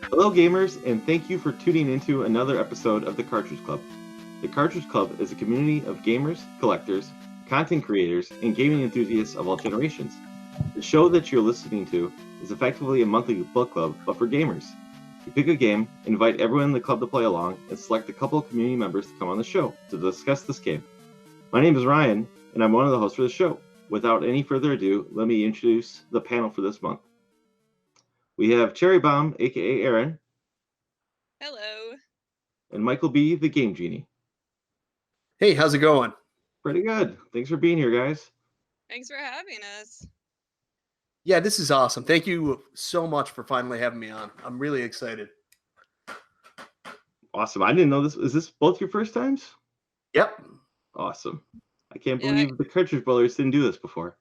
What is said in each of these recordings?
Hello, gamers, and thank you for tuning into another episode of the Cartridge Club. The Cartridge Club is a community of gamers, collectors, content creators, and gaming enthusiasts of all generations. The show that you're listening to is effectively a monthly book club, but for gamers. We pick a game, invite everyone in the club to play along, and select a couple of community members to come on the show to discuss this game. My name is Ryan, and I'm one of the hosts for the show. Without any further ado, let me introduce the panel for this month. We have Cherry Bomb, aka Erin. Hello. And Michael B, the Game Genie. Hey, how's it going? Pretty good. Thanks for being here, guys. Thanks for having us. Yeah, this is awesome. Thank you so much for finally having me on. I'm really excited. Awesome. I didn't know this. Is this both your first times? Yep. Awesome. I can't believe the Cartridge Brothers didn't do this before.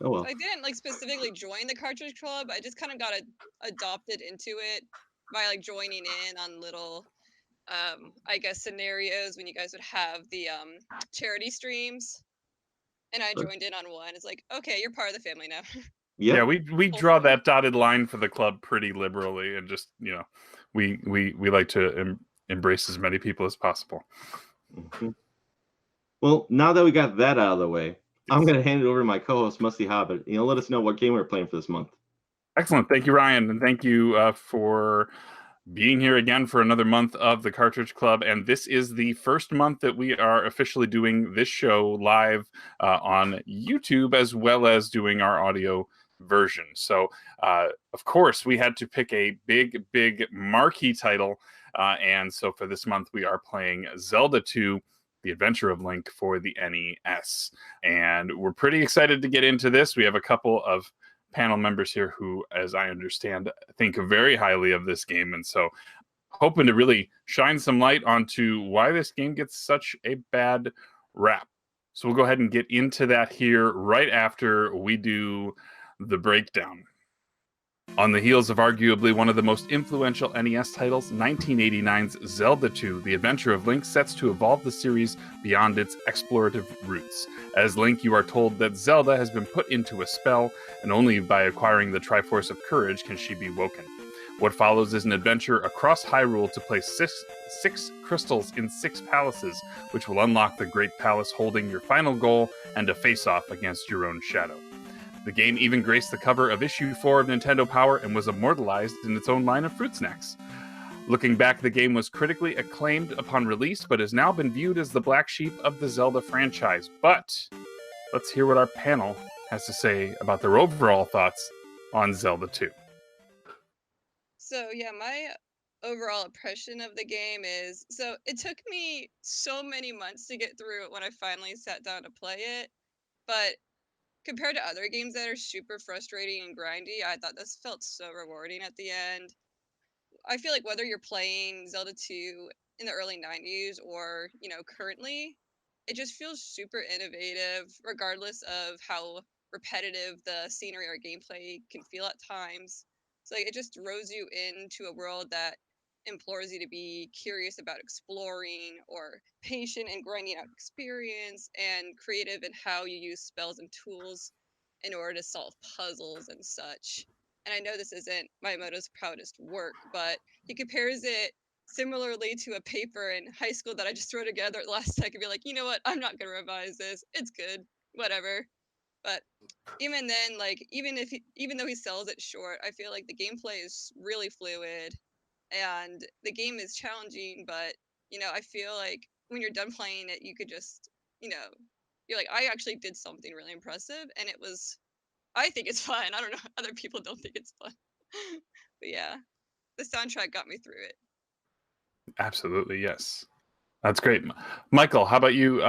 Oh well. I didn't specifically join the Cartridge Club. I just kind of got adopted into it by joining in on little I guess scenarios when you guys would have the charity streams, and I joined in on one. It's like, okay, you're part of the family now. Yeah, we draw that dotted line for the club pretty liberally, and just we like to embrace as many people as possible. Mm-hmm. Well, now that we got that out of the way, I'm going to hand it over to my co-host, Musty Hobbit. Let us know what game we're playing for this month. Excellent. Thank you, Ryan. And thank you for being here again for another month of the Cartridge Club. And this is the first month that we are officially doing this show live on YouTube, as well as doing our audio version. So, of course, we had to pick a big marquee title. And so for this month, we are playing Zelda 2. The Adventure of Link for the NES. And we're pretty excited to get into this. We have a couple of panel members here who, as I understand, think very highly of this game. And so hoping to really shine some light onto why this game gets such a bad rap. So we'll go ahead and get into that here right after we do the breakdown. On the heels of arguably one of the most influential NES titles, 1989's Zelda 2, The Adventure of Link sets to evolve the series beyond its explorative roots. As Link, you are told that Zelda has been put into a spell, and only by acquiring the Triforce of Courage can she be woken. What follows is an adventure across Hyrule to place six crystals in 6 palaces, which will unlock the Great Palace holding your final goal and a face-off against your own shadow. The game even graced the cover of issue 4 of Nintendo Power and was immortalized in its own line of fruit snacks. Looking back, the game was critically acclaimed upon release, but has now been viewed as the black sheep of the Zelda franchise. But let's hear what our panel has to say about their overall thoughts on Zelda 2. So yeah, my overall impression of the game is, so it took me so many months to get through it when I finally sat down to play it, but compared to other games that are super frustrating and grindy, I thought this felt so rewarding at the end. I feel like whether you're playing Zelda 2 in the early 90s or, currently, it just feels super innovative, regardless of how repetitive the scenery or gameplay can feel at times. So it just throws you into a world that implores you to be curious about exploring, or patient and grinding out experience, and creative in how you use spells and tools in order to solve puzzles and such. And I know this isn't Miyamoto's proudest work, but he compares it similarly to a paper in high school that I just threw together at the last second, be like, you know what, I'm not going to revise this. It's good, whatever. But even then, even though he sells it short, I feel like the gameplay is really fluid. And the game is challenging, but, I feel like when you're done playing it, you could just, you're like, I actually did something really impressive, and I think it's fun. I don't know, other people don't think it's fun. But yeah, the soundtrack got me through it. Absolutely, yes. That's great. Michael, how about you?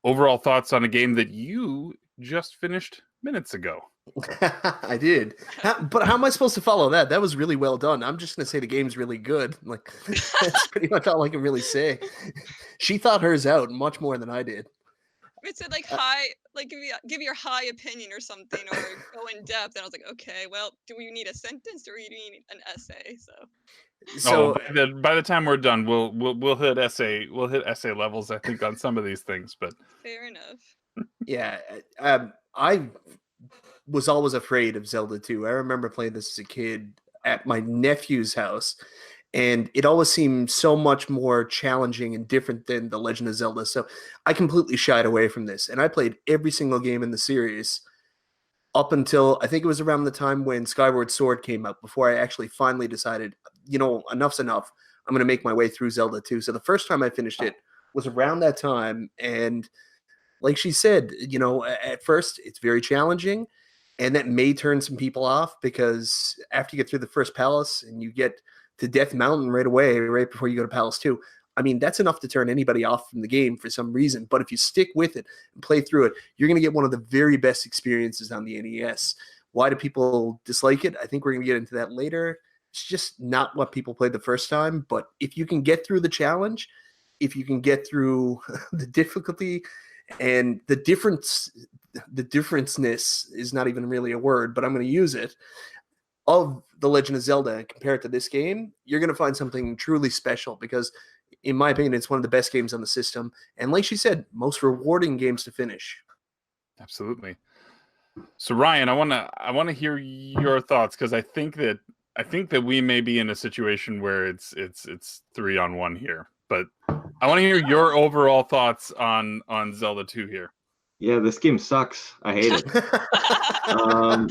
Overall thoughts on a game that you just finished minutes ago? I did. But how am I supposed to follow that? That was really well done. I'm just going to say the game's really good. Like, that's pretty much all I can really say. She thought hers out much more than I did. It said like Uh, high, like give your high opinion or something, or go in depth. And I was like, okay, well, do we need a sentence or do we need an essay? So So, by the time we're done, we'll hit essay levels, I think, on some of these things. But fair enough. yeah, I was always afraid of Zelda 2. I remember playing this as a kid at my nephew's house, and it always seemed so much more challenging and different than The Legend of Zelda. So I completely shied away from this, and I played every single game in the series up until I think it was around the time when Skyward Sword came out before I actually finally decided, enough's enough. I'm going to make my way through Zelda 2. So the first time I finished it was around that time, and like she said, at first it's very challenging, and that may turn some people off because after you get through the first palace and you get to Death Mountain right away, right before you go to Palace 2, I mean, that's enough to turn anybody off from the game for some reason. But if you stick with it and play through it, you're going to get one of the very best experiences on the NES. Why do people dislike it? I think we're going to get into that later. It's just not what people played the first time. But if you can get through the challenge, if you can get through the difficulty and the differenceness is not even really a word, but I'm going to use it, of The Legend of Zelda and compare it to this game, you're going to find something truly special because, in my opinion, it's one of the best games on the system. And like she said, most rewarding games to finish. Absolutely. So Ryan, I want to hear your thoughts, because I think that we may be in a situation where it's 3-on-1 here. But I want to hear your overall thoughts on Zelda 2 here. Yeah, this game sucks. I hate it. and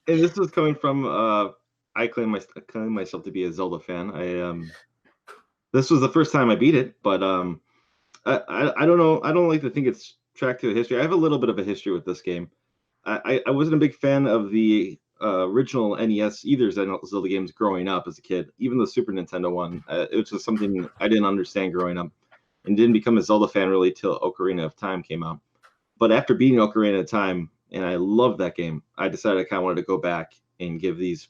this was coming from I claim myself to be a Zelda fan. This was the first time I beat it, but I don't know. I don't like to think it's tracked to a history. I have a little bit of a history with this game. I wasn't a big fan of the original NES either Zelda games growing up as a kid. Even the Super Nintendo one, it was just something I didn't understand growing up, and didn't become a Zelda fan really till Ocarina of Time came out. But after beating Ocarina of Time, and I loved that game, I decided I kind of wanted to go back and give these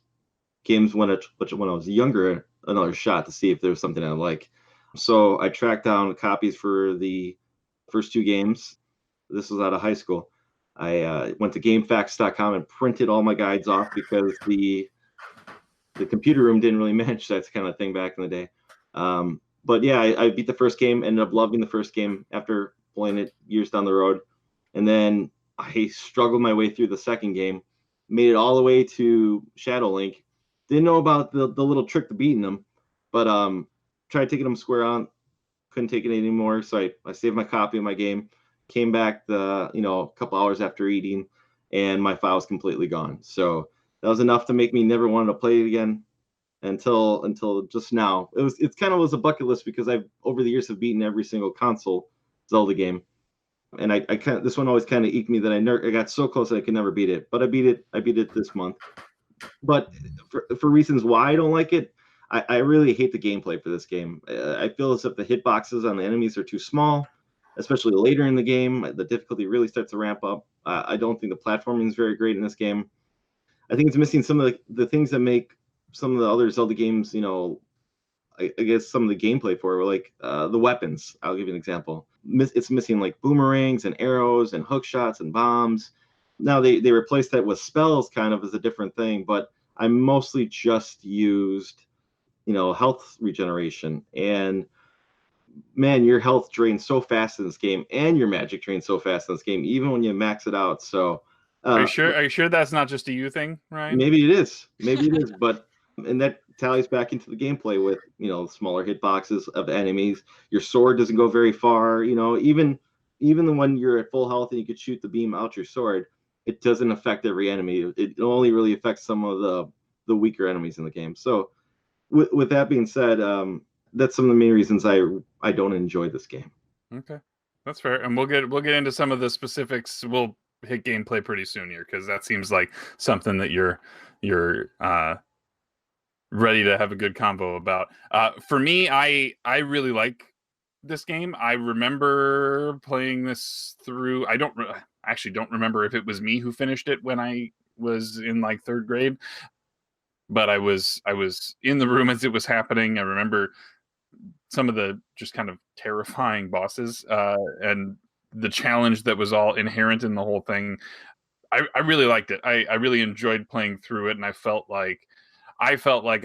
games when I was younger another shot to see if there was something I like. So I tracked down copies for the first two games. This was out of high school. I went to GameFAQs.com and printed all my guides off because the computer room didn't really manage that kind of thing back in the day. But yeah, I beat the first game, ended up loving the first game after playing it years down the road. And then I struggled my way through the second game, made it all the way to Shadow Link. Didn't know about the little trick to beating them, but tried taking them square on, couldn't take it anymore. So I saved my copy of my game, came back a couple hours after eating, and my file was completely gone. So that was enough to make me never want to play it again until just now. It kind of was a bucket list because I've over the years have beaten every single console Zelda game. And I this one always kind of eked me that I got so close that I could never beat it. But I beat it this month. But for reasons why I don't like it, I really hate the gameplay for this game. I feel as if the hitboxes on the enemies are too small, especially later in the game. The difficulty really starts to ramp up. I don't think the platforming is very great in this game. I think it's missing some of the things that make some of the other Zelda games, I guess some of the gameplay for it, like the weapons. I'll give you an example. It's missing like boomerangs and arrows and hook shots and bombs. Now they replaced that with spells, kind of as a different thing, but I mostly just used, health regeneration. And man, your health drains so fast in this game, and your magic drains so fast in this game, even when you max it out. So, Are you sure that's not just a you thing, Ryan? Maybe it is, but and that tallies back into the gameplay with smaller hitboxes of enemies. Your sword doesn't go very far. Even when you're at full health and you could shoot the beam out your sword, it doesn't affect every enemy. It only really affects some of the weaker enemies in the game. So with that being said, that's some of the main reasons I don't enjoy this game. Okay, that's fair, and we'll get into some of the specifics. We'll hit gameplay pretty soon here because that seems like something that you're ready to have a good convo about. For me, I really like this game. I remember playing this through. I actually don't remember if it was me who finished it when I was in like 3rd grade, but I was in the room as it was happening. I remember some of the just kind of terrifying bosses and the challenge that was all inherent in the whole thing. I really liked it. I really enjoyed playing through it, and I felt like I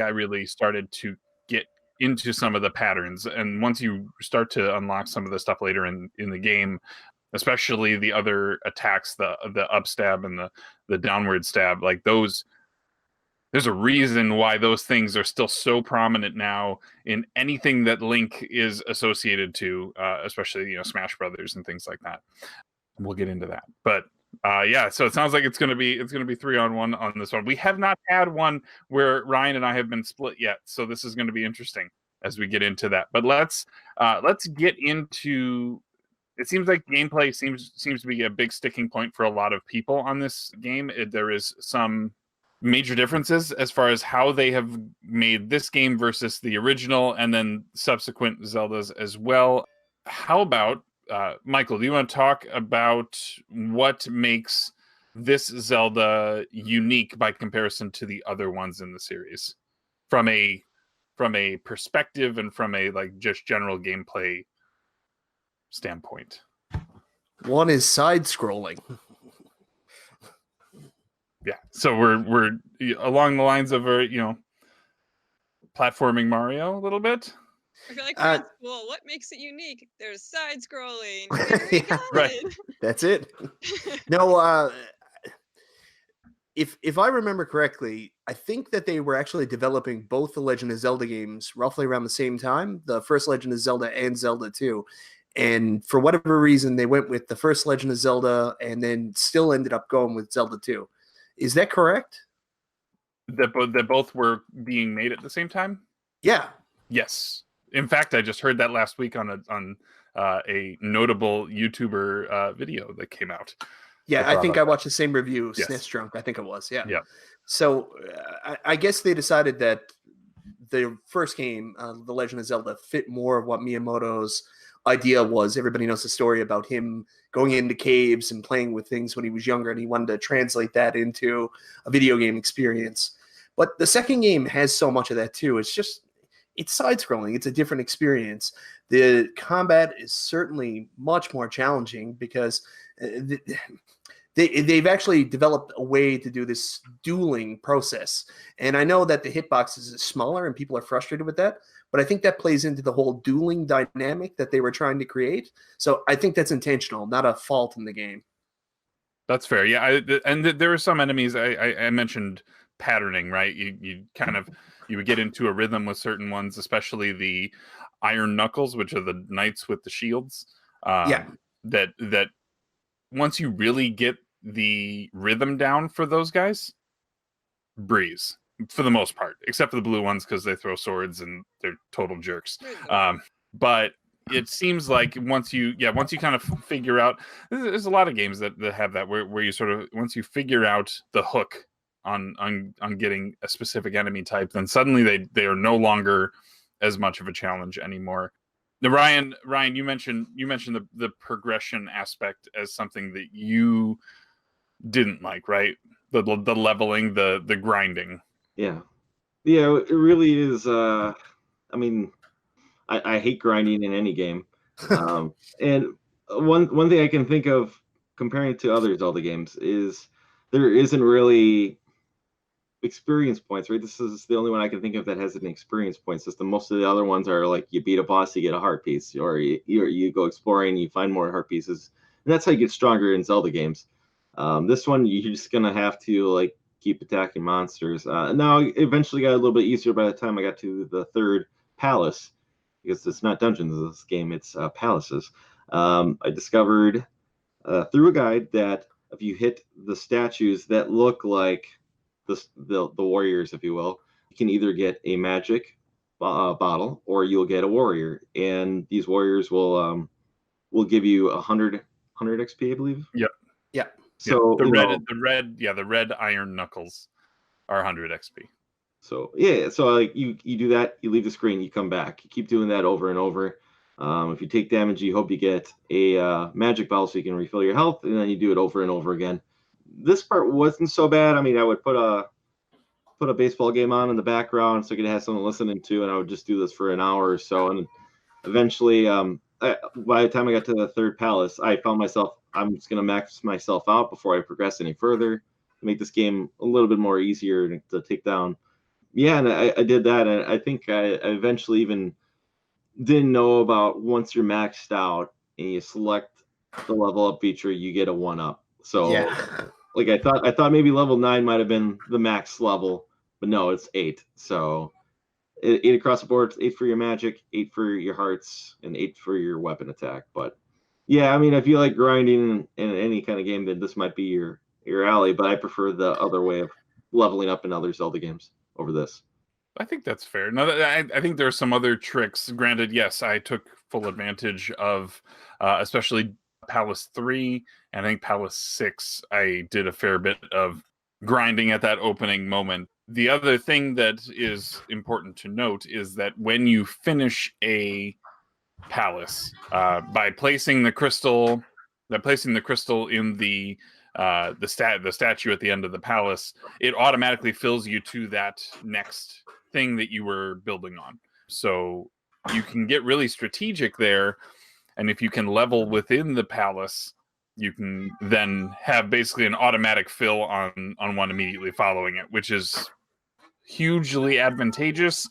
really started to get into some of the patterns. And once you start to unlock some of the stuff later in the game, especially the other attacks, the up stab and the downward stab, like those, there's a reason why those things are still so prominent now in anything that Link is associated to, especially Smash Brothers and things like that. We'll get into that, but yeah. So it sounds like it's gonna be 3-on-1 on this one. We have not had one where Ryan and I have been split yet, so this is going to be interesting as we get into that. But let's get into. It seems like gameplay seems to be a big sticking point for a lot of people on this game. There is some major differences as far as how they have made this game versus the original and then subsequent Zeldas as well. How about Michael, do you want to talk about what makes this Zelda unique by comparison to the other ones in the series from a perspective and from a like just general gameplay standpoint? One is side scrolling. Yeah, so we're along the lines of platforming Mario a little bit. I feel like that's cool. What makes it unique? There's side scrolling. Yeah, right. That's it. No, if I remember correctly, I think that they were actually developing both the Legend of Zelda games roughly around the same time, the first Legend of Zelda and Zelda 2. And for whatever reason, they went with the first Legend of Zelda and then still ended up going with Zelda 2. Is that correct? That both were being made at the same time? Yeah. Yes. In fact, I just heard that last week on a notable YouTuber video that came out. Yeah, I think I watched the same review, yes. SNES Drunk, I think it was. Yeah. Yeah. So I guess they decided that the first game, The Legend of Zelda, fit more of what Miyamoto's idea was. Everybody knows the story about him going into caves and playing with things when he was younger, and he wanted to translate that into a video game experience. But the second game has so much of that too. It's side-scrolling. It's a different experience. The combat is certainly much more challenging because they've actually developed a way to do this dueling process. And I know that the hitboxes is smaller and people are frustrated with that, but I think that plays into the whole dueling dynamic that they were trying to create. So I think that's intentional, not a fault in the game. That's fair. Yeah, there were some enemies. I mentioned patterning, right? You would get into a rhythm with certain ones, especially the Iron Knuckles, which are the knights with the shields. That once you really get the rhythm down for those guys, breeze for the most part, except for the blue ones because they throw swords and they're total jerks. But it seems like once you kind of figure out, there's a lot of games that have that where you sort of, once you figure out the hook on getting a specific enemy type, then suddenly they are no longer as much of a challenge anymore. Now, Ryan, you mentioned the progression aspect as something that you didn't like, right? The leveling, the grinding. Yeah, it really is. I mean, I hate grinding in any game. And one thing I can think of comparing it to other Zelda games is there isn't really experience points, right? This is the only one I can think of that has an experience point system. Most of the other ones are like you beat a boss, you get a heart piece, or you go exploring, you find more heart pieces, and that's how you get stronger in Zelda games. This one, you're just gonna have to like keep attacking monsters. Now, eventually got a little bit easier by the time I got to the third palace, because it's not dungeons in this game, it's palaces. I discovered through a guide that if you hit the statues that look like the warriors, if you will, you can either get a magic bottle or you'll get a warrior, and these warriors will give you 100 XP, I believe. Yep. Yeah. So the red Iron Knuckles are 100 XP. So like you do that, you leave the screen, you come back, you keep doing that over and over. If you take damage, you hope you get a magic bottle so you can refill your health, and then you do it over and over again. This part wasn't so bad. I mean, I would put a baseball game on in the background so I could have someone listening to, and I would just do this for an hour or so. And eventually, by the time I got to the third palace, I found myself, I'm just going to max myself out before I progress any further, make this game a little bit more easier to take down. Yeah, and I did that, and I think I eventually even didn't know about once you're maxed out and you select the level up feature, you get a 1-up. So Yeah. like I thought maybe level 9 might have been the max level, but no, it's 8. So 8 across the board. It's 8 for your magic, 8 for your hearts, and 8 for your weapon attack. But yeah, I mean, if you like grinding in any kind of game, then this might be your alley. But I prefer the other way of leveling up in other Zelda games over this. I think that's fair. No, I think there are some other tricks. Granted, yes, I took full advantage of, especially Palace 3, and I think Palace 6, I did a fair bit of grinding at that opening moment. The other thing that is important to note is that when you finish a palace, by placing the crystal in the statue at the end of the palace, it automatically fills you to that next thing that you were building on. So you can get really strategic there, and if you can level within the palace, you can then have basically an automatic fill on one immediately following it, which is hugely advantageous,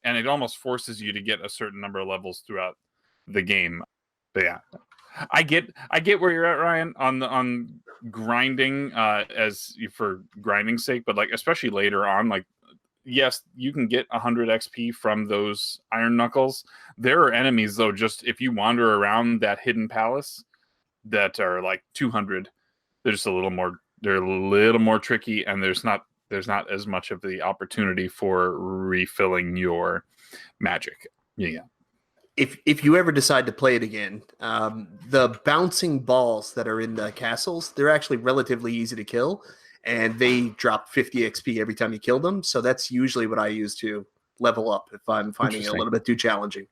and it almost forces you to get a certain number of levels throughout the game. But yeah, I get where you're at, Ryan, on grinding, as for grinding's sake, but like especially later on, like yes, you can get 100 XP from those iron knuckles. There are enemies though, just if you wander around that hidden palace, that are like 200. They're just a little more. They're a little more tricky, and there's not as much of the opportunity for refilling your magic. Yeah. If you ever decide to play it again, the bouncing balls that are in the castles, they're actually relatively easy to kill, and they drop 50 XP every time you kill them. So that's usually what I use to level up if I'm finding it a little bit too challenging.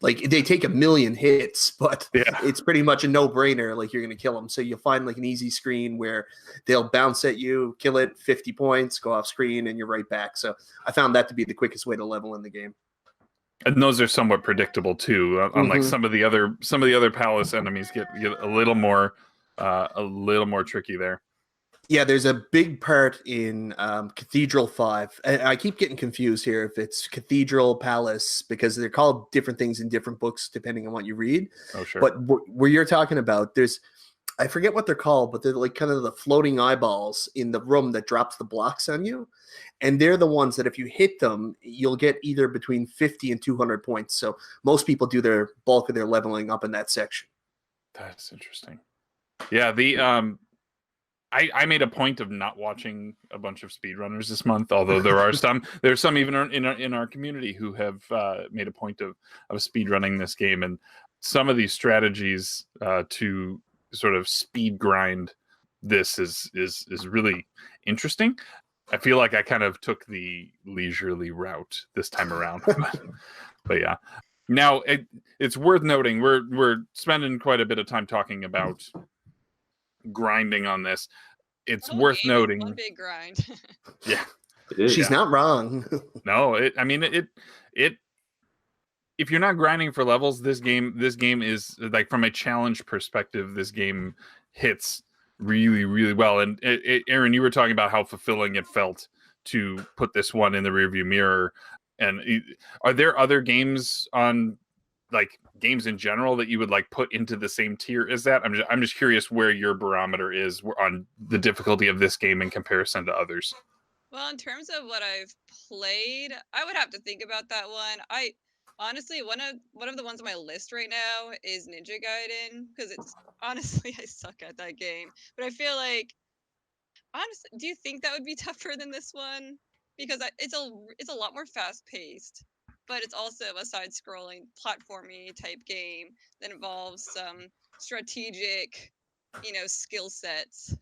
Like they take a million hits, but it's pretty much a no-brainer. Like you're going to kill them. So you'll find like an easy screen where they'll bounce at you, kill it, 50 points, go off screen, and you're right back. So I found that to be the quickest way to level in the game. And those are somewhat predictable too. Unlike some of the other palace enemies get a little more tricky there. Yeah, there's a big part in Cathedral 5. And I keep getting confused here if it's Cathedral, Palace, because they're called different things in different books depending on what you read. Oh, sure. But where you're talking about, I forget what they're called, but they're like kind of the floating eyeballs in the room that drops the blocks on you. And they're the ones that if you hit them, you'll get either between 50 and 200 points. So most people do their bulk of their leveling up in that section. That's interesting. Yeah, the I made a point of not watching a bunch of speedrunners this month, although there's some even in our community who have made a point of speedrunning this game, and some of these strategies to sort of speed grind this is really interesting. I feel like I kind of took the leisurely route this time around, but yeah. Now it's worth noting we're spending quite a bit of time talking about grinding on this. It's worth noting. One big grind. Yeah, she's not wrong. No, I mean it. If you're not grinding for levels, this game is like, from a challenge perspective, this game hits really, really well. And Erin, you were talking about how fulfilling it felt to put this one in the rearview mirror. And are there other games games in general that you would like put into the same tier as that? I'm just curious where your barometer is on the difficulty of this game in comparison to others. Well, in terms of what I've played, I would have to think about that one. I honestly, one of the ones on my list right now is Ninja Gaiden, because it's honestly I suck at that game. But I feel like, honestly, do you think that would be tougher than this one? Because it's a lot more fast paced, but it's also a side scrolling platformy type game that involves some strategic, skill sets.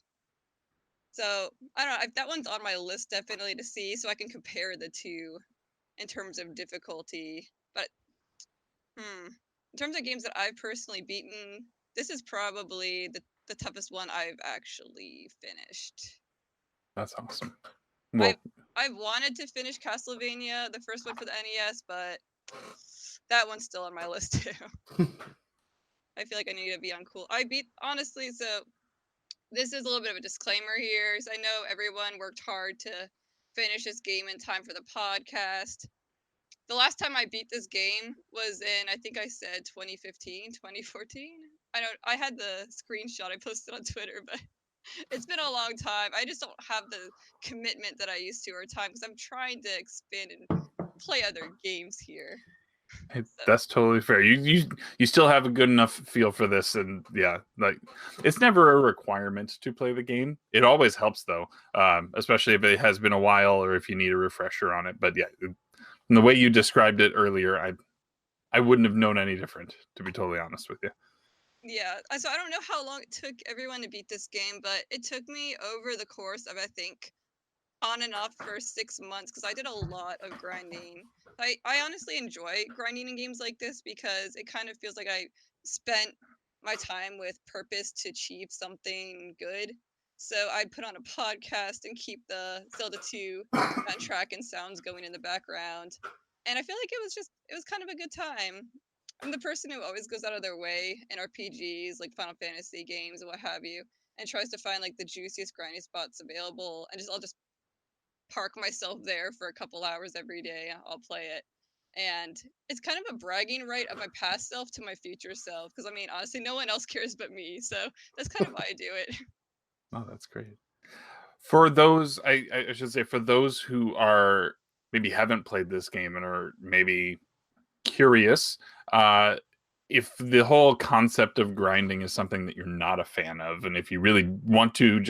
So I don't know. That one's on my list definitely to see, so I can compare the two in terms of difficulty. But in terms of games that I've personally beaten, this is probably the toughest one I've actually finished. That's awesome. Well, I've wanted to finish Castlevania, the first one for the NES, but that one's still on my list too. I feel like I need to be on cool. Honestly, so this is a little bit of a disclaimer here. So I know everyone worked hard to finish this game in time for the podcast. The last time I beat this game was in, I think I said 2015, 2014. I had the screenshot I posted on Twitter, but it's been a long time. I just don't have the commitment that I used to or time because I'm trying to expand and play other games here. That's totally fair. You still have a good enough feel for this, and yeah, like it's never a requirement to play the game. It always helps though, especially if it has been a while or if you need a refresher on it. But yeah, the way you described it earlier, I wouldn't have known any different, to be totally honest with you. Yeah, so I don't know how long it took everyone to beat this game, but it took me over the course of, I think, on and off for 6 months because I did a lot of grinding. I honestly enjoy grinding in games like this because it kind of feels like I spent my time with purpose to achieve something good. So I'd put on a podcast and keep the Zelda 2 soundtrack and sounds going in the background. And I feel like it was kind of a good time. I'm the person who always goes out of their way in RPGs, like Final Fantasy games and what have you, and tries to find like the juiciest grinding spots available, and I'll just park myself there for a couple hours every day. I'll play it. And it's kind of a bragging right of my past self to my future self. Because I mean, honestly, no one else cares but me. So that's kind of why I do it. Oh, that's great. For those, I should say, for those who are maybe haven't played this game and are maybe curious, if the whole concept of grinding is something that you're not a fan of, and if you really want to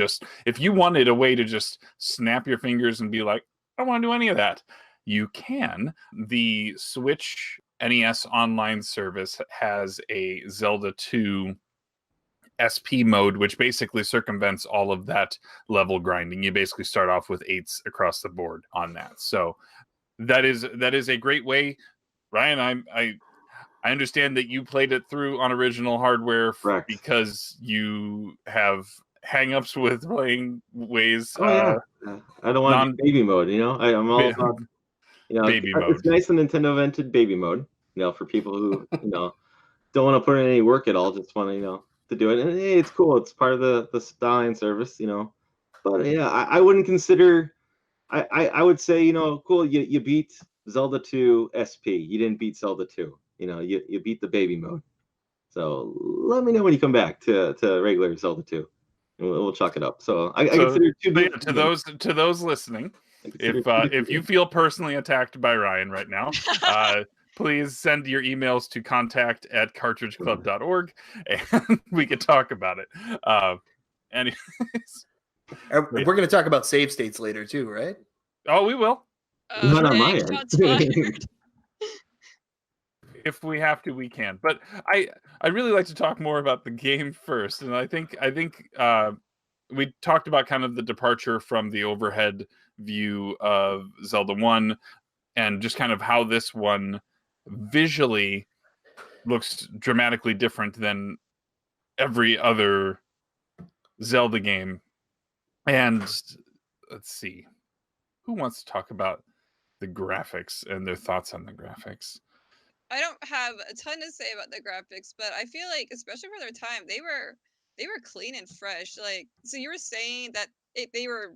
if you wanted a way to just snap your fingers and be like, I don't want to do any of that, you can. The Switch NES online service has a Zelda 2 SP mode, which basically circumvents all of that level grinding. You basically start off with 8s across the board on that. So that is a great way. Ryan, I understand that you played it through on original hardware because you have hang-ups with playing ways. I don't want to do baby mode. I'm all about baby mode. It's nice that Nintendo invented baby mode. For people who don't want to put in any work at all, just want to do it. And hey, it's cool. It's part of the styling service. But yeah, I wouldn't consider. I would say cool. You beat Zelda 2 SP. You didn't beat Zelda 2. You beat the baby mode. So let me know when you come back to regular Zelda 2, and we'll chalk it up. So I consider to those listening, if you feel personally attacked by Ryan right now, please send your emails to contact@cartridgeclub.org, and we could talk about it. Anyways, we're going to talk about save states later too, right? Oh, we will. Not on my end. If we have to, we can. But I really like to talk more about the game first, and I think we talked about kind of the departure from the overhead view of Zelda 1, and just kind of how this one visually looks dramatically different than every other Zelda game. And let's see, who wants to talk about the graphics and their thoughts on the graphics? I don't have a ton to say about the graphics, but I feel like, especially for their time, they were clean and fresh. Like, so you were saying that they were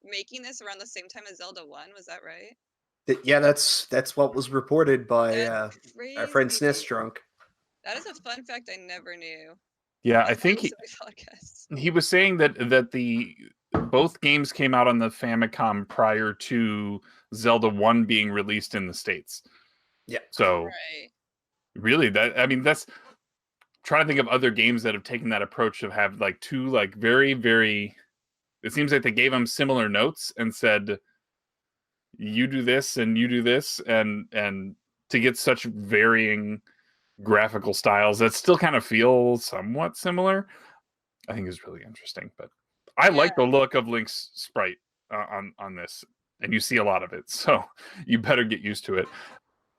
making this around the same time as Zelda 1, was that right? Yeah, that's what was reported by our friend Snistrunk. That is a fun fact I never knew. Yeah, I think he was saying that both games came out on the Famicom prior to Zelda 1 being released in the States. Yeah. So really, that's trying to think of other games that have taken that approach of have like two like very, very. It seems like they gave them similar notes and said, "You do this and you do this," and to get such varying graphical styles that still kind of feel somewhat similar, I think is really interesting. But I like the look of Link's sprite on this, and you see a lot of it, so you better get used to it.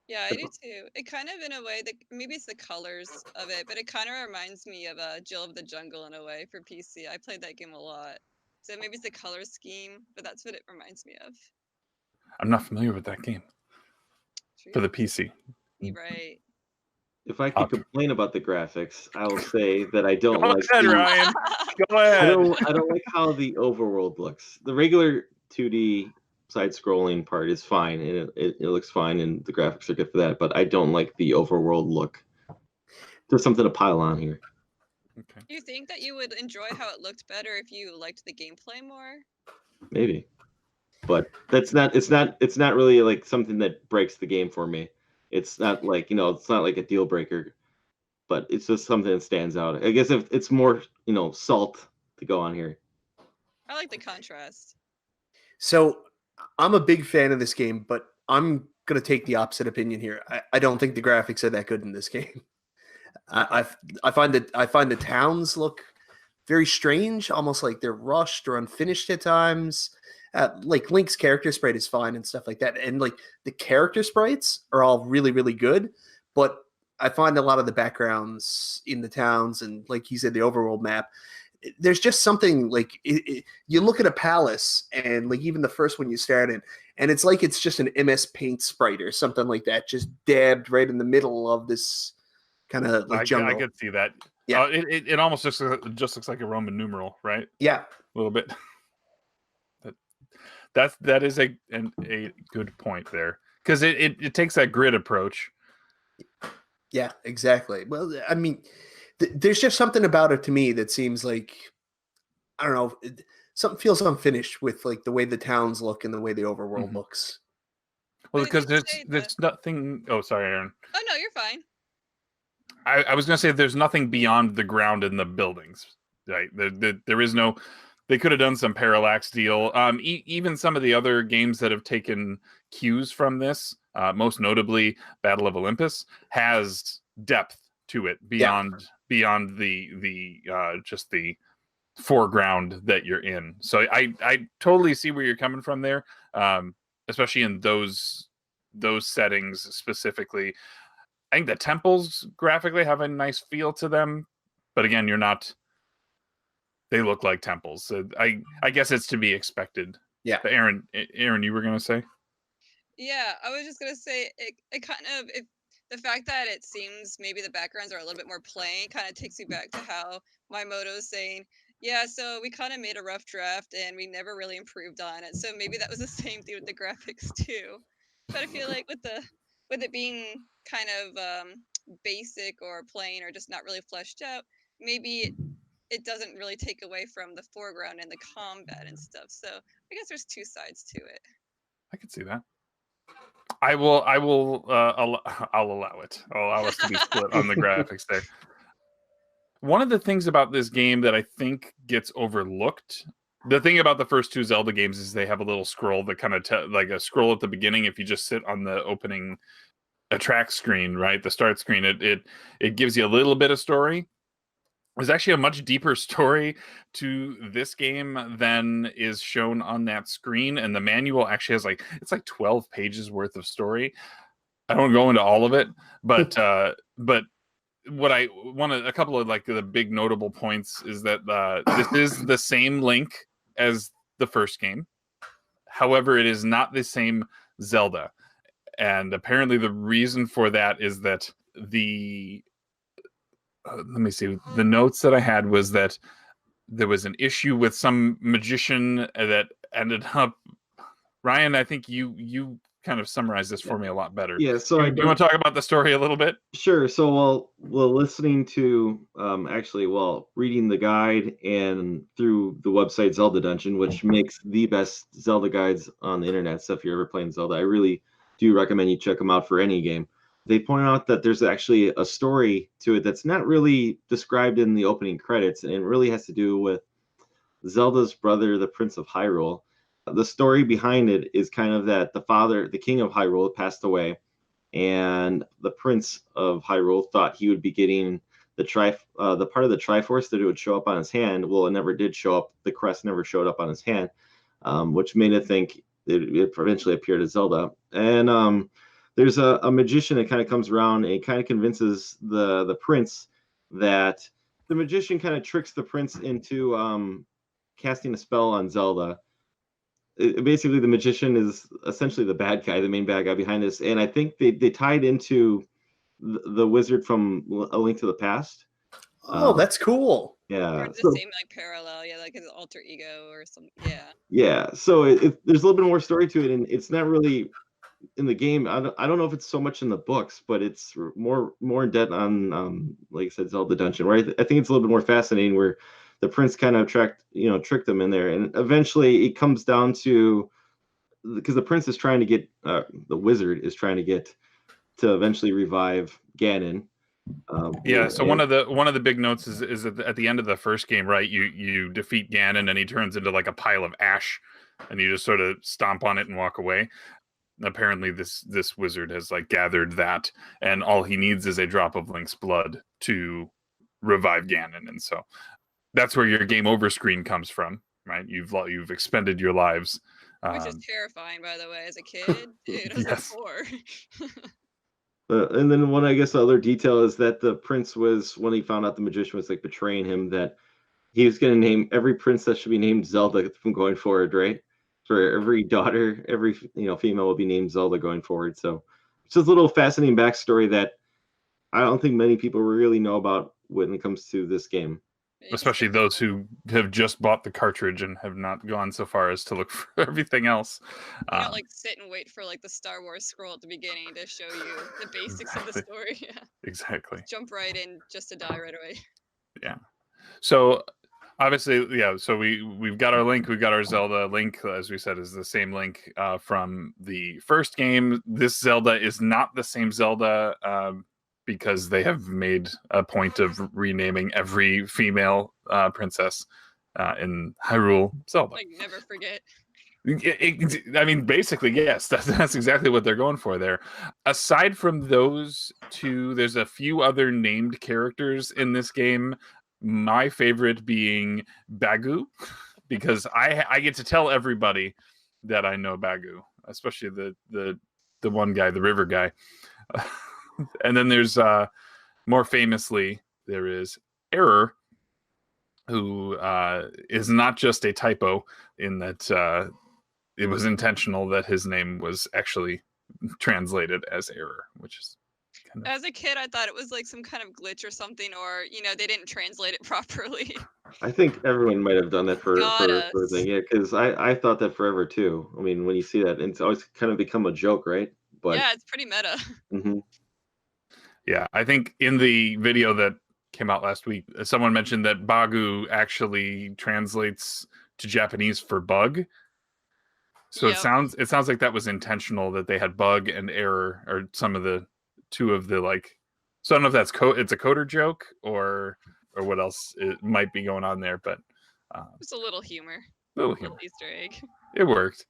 Yeah, I do too. It kind of, in a way, that maybe it's the colors of it, but it kind of reminds me of Jill of the Jungle in a way for PC. I played that game a lot, so maybe it's the color scheme, but that's what it reminds me of. I'm not familiar with that game for the PC. You're right. If I could Up. complain about the graphics, I will say that I don't Go like ahead, the, Ryan. Go I ahead. don't like how the overworld looks. The regular 2D side-scrolling part is fine, and it looks fine, and the graphics are good for that. But I don't like the overworld look. There's something to pile on here. Okay. Do you think that you would enjoy how it looked better if you liked the gameplay more? Maybe, but that's not. It's not really like something that breaks the game for me. It's not like it's not like a deal breaker. But it's just something that stands out. I guess if it's more salt to go on here. I like the contrast. So I'm a big fan of this game, but I'm gonna take the opposite opinion here. I don't think the graphics are that good in this game. I find the towns look very strange, almost like they're rushed or unfinished at times. Like Link's character sprite is fine and stuff like that, and like the character sprites are all really, really good. But I find a lot of the backgrounds in the towns and, like you said, the overworld map. There's just something like you look at a palace, and like even the first one you start in, and it's like it's just an MS Paint sprite or something like that, just dabbed right in the middle of this kind of like jungle. I could see that. Yeah. It almost just looks like a Roman numeral, right? Yeah. A little bit. That is a good point there, because it takes that grid approach. Yeah, exactly. Well, I mean, there's just something about it to me that seems like, I don't know, something feels unfinished with like the way the towns look and the way the overworld looks. Well, Wait, did because you say there's nothing. Oh, sorry, Aaron. Oh no, you're fine. I was going to say there's nothing beyond the ground in the buildings. Right? There is no. They could have done some parallax deal. Even some of the other games that have taken cues from this, most notably Battle of Olympus, has depth to it beyond the just the foreground that you're in. So I totally see where you're coming from there, especially in those settings specifically. I think the temples graphically have a nice feel to them, but again, you're not. They look like temples. So I guess it's to be expected. Yeah. But Aaron, you were gonna say? Yeah, I was just gonna say it kind of the fact that it seems maybe the backgrounds are a little bit more plain kind of takes me back to how my moto is saying, yeah, so we kind of made a rough draft and we never really improved on it. So maybe that was the same thing with the graphics too. But I feel like with it being kind of basic or plain or just not really fleshed out, maybe it doesn't really take away from the foreground and the combat and stuff. So I guess there's two sides to it. I can see that. I will. I'll allow it. I'll allow us to be split on the graphics there. One of the things about this game that I think gets overlooked. The thing about the first two Zelda games is they have a little scroll that kind of like a scroll at the beginning. If you just sit on the opening track screen, right, the start screen, it gives you a little bit of story. There's actually a much deeper story to this game than is shown on that screen, and the manual actually has it's 12 pages worth of story. I don't go into all of it, but what I want to, a couple of like the big notable points is that this is the same Link as the first game. However, it is not the same Zelda, and apparently the reason for that is that let me see. The notes that I had was that there was an issue with some magician that ended up. Ryan, I think you kind of summarized this for me a lot better. Yeah. So do you want to talk about the story a little bit? Sure. So while listening to reading the guide and through the website Zelda Dungeon, which makes the best Zelda guides on the internet. So if you're ever playing Zelda, I really do recommend you check them out for any game. They point out that there's actually a story to it that's not really described in the opening credits, and it really has to do with Zelda's brother, the Prince of Hyrule. The story behind it is kind of that the king of Hyrule, passed away, and the Prince of Hyrule thought he would be getting the part of the Triforce that it would show up on his hand. Well, it never did show up. The crest never showed up on his hand, which made it think it eventually appeared as Zelda. And there's a magician that kind of comes around and kind of convinces the prince that the magician kind of tricks the prince into casting a spell on Zelda. Basically, the magician is essentially the bad guy, the main bad guy behind this, and I think they tied into the wizard from A Link to the Past. Oh, that's cool. Yeah, Or the same like parallel, yeah, like his alter ego or something. Yeah. Yeah, so there's a little bit more story to it, and it's not really in the game. I don't know if it's so much in the books, but it's more in depth on like I said, Zelda Dungeon, where I think it's a little bit more fascinating, where the prince kind of tricked them in there, and eventually it comes down to, because the prince is trying to get the wizard is trying to get to eventually revive Ganon. Yeah, so one of the big notes is that at the end of the first game, right, you defeat Ganon and he turns into like a pile of ash, and you just sort of stomp on it and walk away. Apparently this wizard has like gathered that, and all he needs is a drop of Link's blood to revive Ganon, and so that's where your game over screen comes from, right? You've expended your lives, Which is terrifying, by the way, as a kid. Dude, I was Yes. like 4. And then one, I guess, other detail is that the prince was, when he found out the magician was like betraying him, that he was going to name every princess should be named Zelda from going forward, right? For every daughter, every female will be named Zelda going forward. So it's just a little fascinating backstory that I don't think many people really know about when it comes to this game. especially those who have just bought the cartridge and have not gone so far as to look for everything else. You don't like sit and wait for like the Star Wars scroll at the beginning to show you the basics of the story. Yeah. Exactly. Jump right in just to die right away. Yeah. So obviously, yeah. So we've got our Link, we've got our Zelda. Link, as we said, is the same Link from the first game. This Zelda is not the same Zelda. Because they have made a point of renaming every female princess in Hyrule Zelda. Like, never forget. I mean, basically, yes, that's exactly what they're going for there. Aside from those two, there's a few other named characters in this game. My favorite being Bagu, because I get to tell everybody that I know Bagu, especially the one guy, the river guy. And then there's more famously, there is Error, who is not just a typo in that it was intentional that his name was actually translated as Error, which is kind of... As a kid, I thought it was like some kind of glitch or something, or they didn't translate it properly. I think everyone might have done that for Got thing, yeah, because I thought that forever too. I mean, when you see that, it's always kind of become a joke, right? But yeah, it's pretty meta. Mhm. Yeah, I think in the video that came out last week, someone mentioned that Bagu actually translates to Japanese for bug. So Yep. it sounds like that was intentional, that they had bug and error, or some of the two of the like. So I don't know if that's it's a coder joke or what else it might be going on there, but Just a little humor. Little Easter egg. It worked.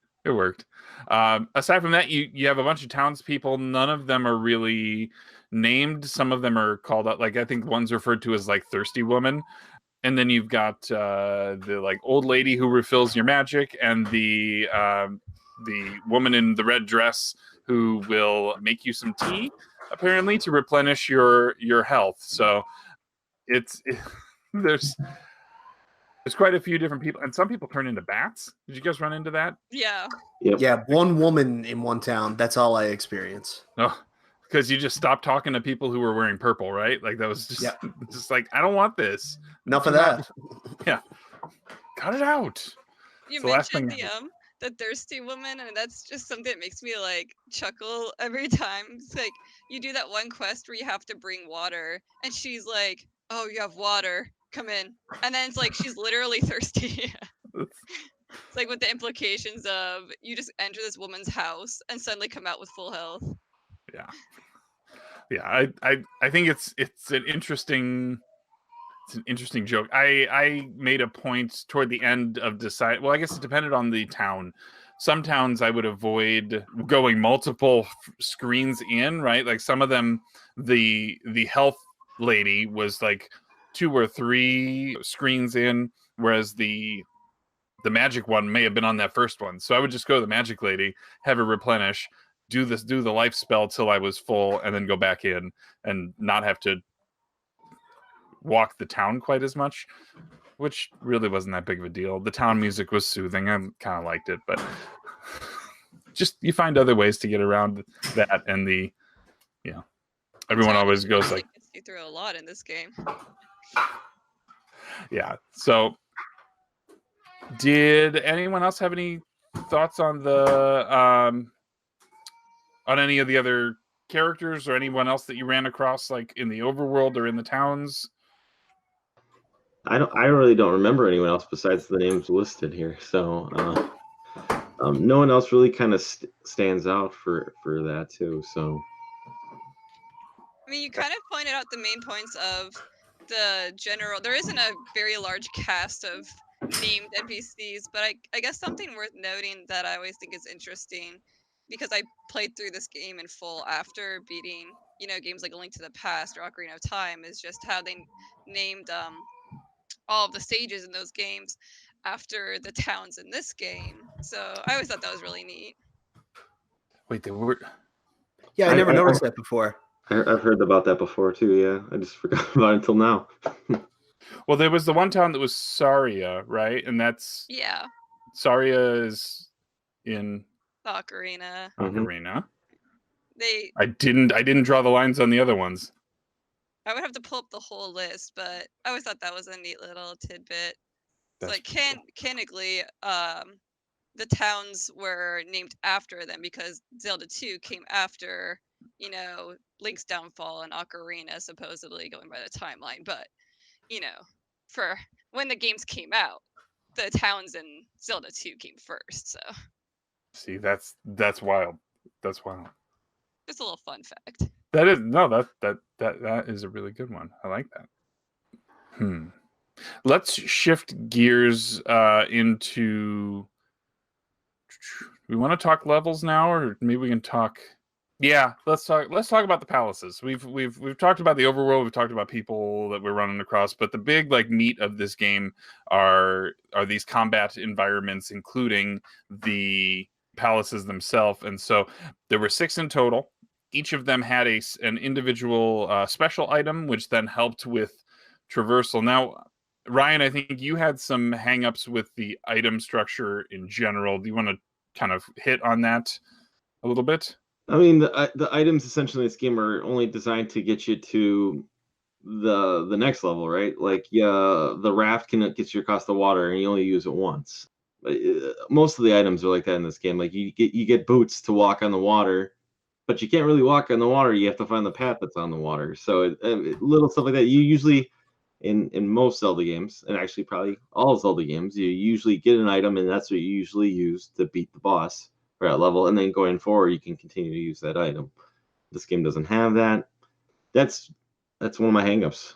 Aside from that, you have a bunch of townspeople. None of them are really named. Some of them are called out. Like, I think one's referred to as like Thirsty Woman. And then you've got the like old lady who refills your magic, and the woman in the red dress who will make you some tea, apparently, to replenish your health. So there's quite a few different people, and some people turn into bats. Did you guys run into that? Yeah. Yep. Yeah, one woman in one town. That's all I experience. Oh, because you just stopped talking to people who were wearing purple, right? Like, that was just, just like, I don't want this. Enough of that. Yeah. Cut it out. You The last mentioned thing- the thirsty woman, and that's just something that makes me like chuckle every time. It's like you do that one quest where you have to bring water, and she's like, "Oh, you have water. Come in." And then it's like she's literally thirsty. It's like with the implications of you just enter this woman's house and suddenly come out with full health. Yeah. I think it's an interesting joke. I made a point toward the end of well, I guess it depended on the town. Some towns I would avoid going multiple screens in, right? Like some of them, the health lady was like 2 or 3 screens in, whereas the magic one may have been on that first one. So I would just go to the magic lady, have her replenish, do the life spell till I was full, and then go back in and not have to walk the town quite as much, which really wasn't that big of a deal. The town music was soothing. I kind of liked it, but just you find other ways to get around that, and everyone always goes like, gets you through a lot in this game. yeah. So did anyone else have any thoughts on the on any of the other characters, or anyone else that you ran across, like in the overworld or in the towns? I really don't remember anyone else besides the names listed here. So no one else really kind of stands out for that too. So I mean, you kind of pointed out the main points of the general. There isn't a very large cast of named NPCs, but I guess something worth noting that I always think is interesting, because I played through this game in full after beating, games like A Link to the Past or Ocarina of Time, is just how they named all of the stages in those games after the towns in this game. So I always thought that was really neat. Wait, they were. Yeah, I never noticed that before. I've heard about that before too. Yeah, I just forgot about it until now. Well, there was the one town that was Saria, right? And that's Saria is in Ocarina. Ocarina. They. I didn't draw the lines on the other ones. I would have to pull up the whole list, but I always thought that was a neat little tidbit. It's like canonically, the towns were named after them because Zelda 2 came after, Link's downfall and Ocarina, supposedly, going by the timeline. But, for when the games came out, the towns in Zelda 2 came first. So see, that's wild. That's wild. Just a little fun fact. That is a really good one. I like that. Let's shift gears into. We want to talk levels now, or maybe we can talk. Yeah, let's talk about the palaces. We've talked about the overworld. We've talked about people that we're running across, but the big meat of this game are these combat environments, including the palaces themselves. And so there were 6 in total. Each of them had an individual special item, which then helped with traversal. Now, Ryan, I think you had some hangups with the item structure in general. Do you want to kind of hit on that a little bit? I mean, the items essentially in this game are only designed to get you to the next level, right? Like, the raft can get you across the water, and you only use it once. Most of the items are like that in this game. Like, you get boots to walk on the water, but you can't really walk on the water. You have to find the path that's on the water. So little stuff like that. You usually, in most Zelda games, and actually probably all Zelda games, you usually get an item, and that's what you usually use to beat the boss for that level. And then going forward, you can continue to use that item. This game doesn't have that. That's one of my hangups.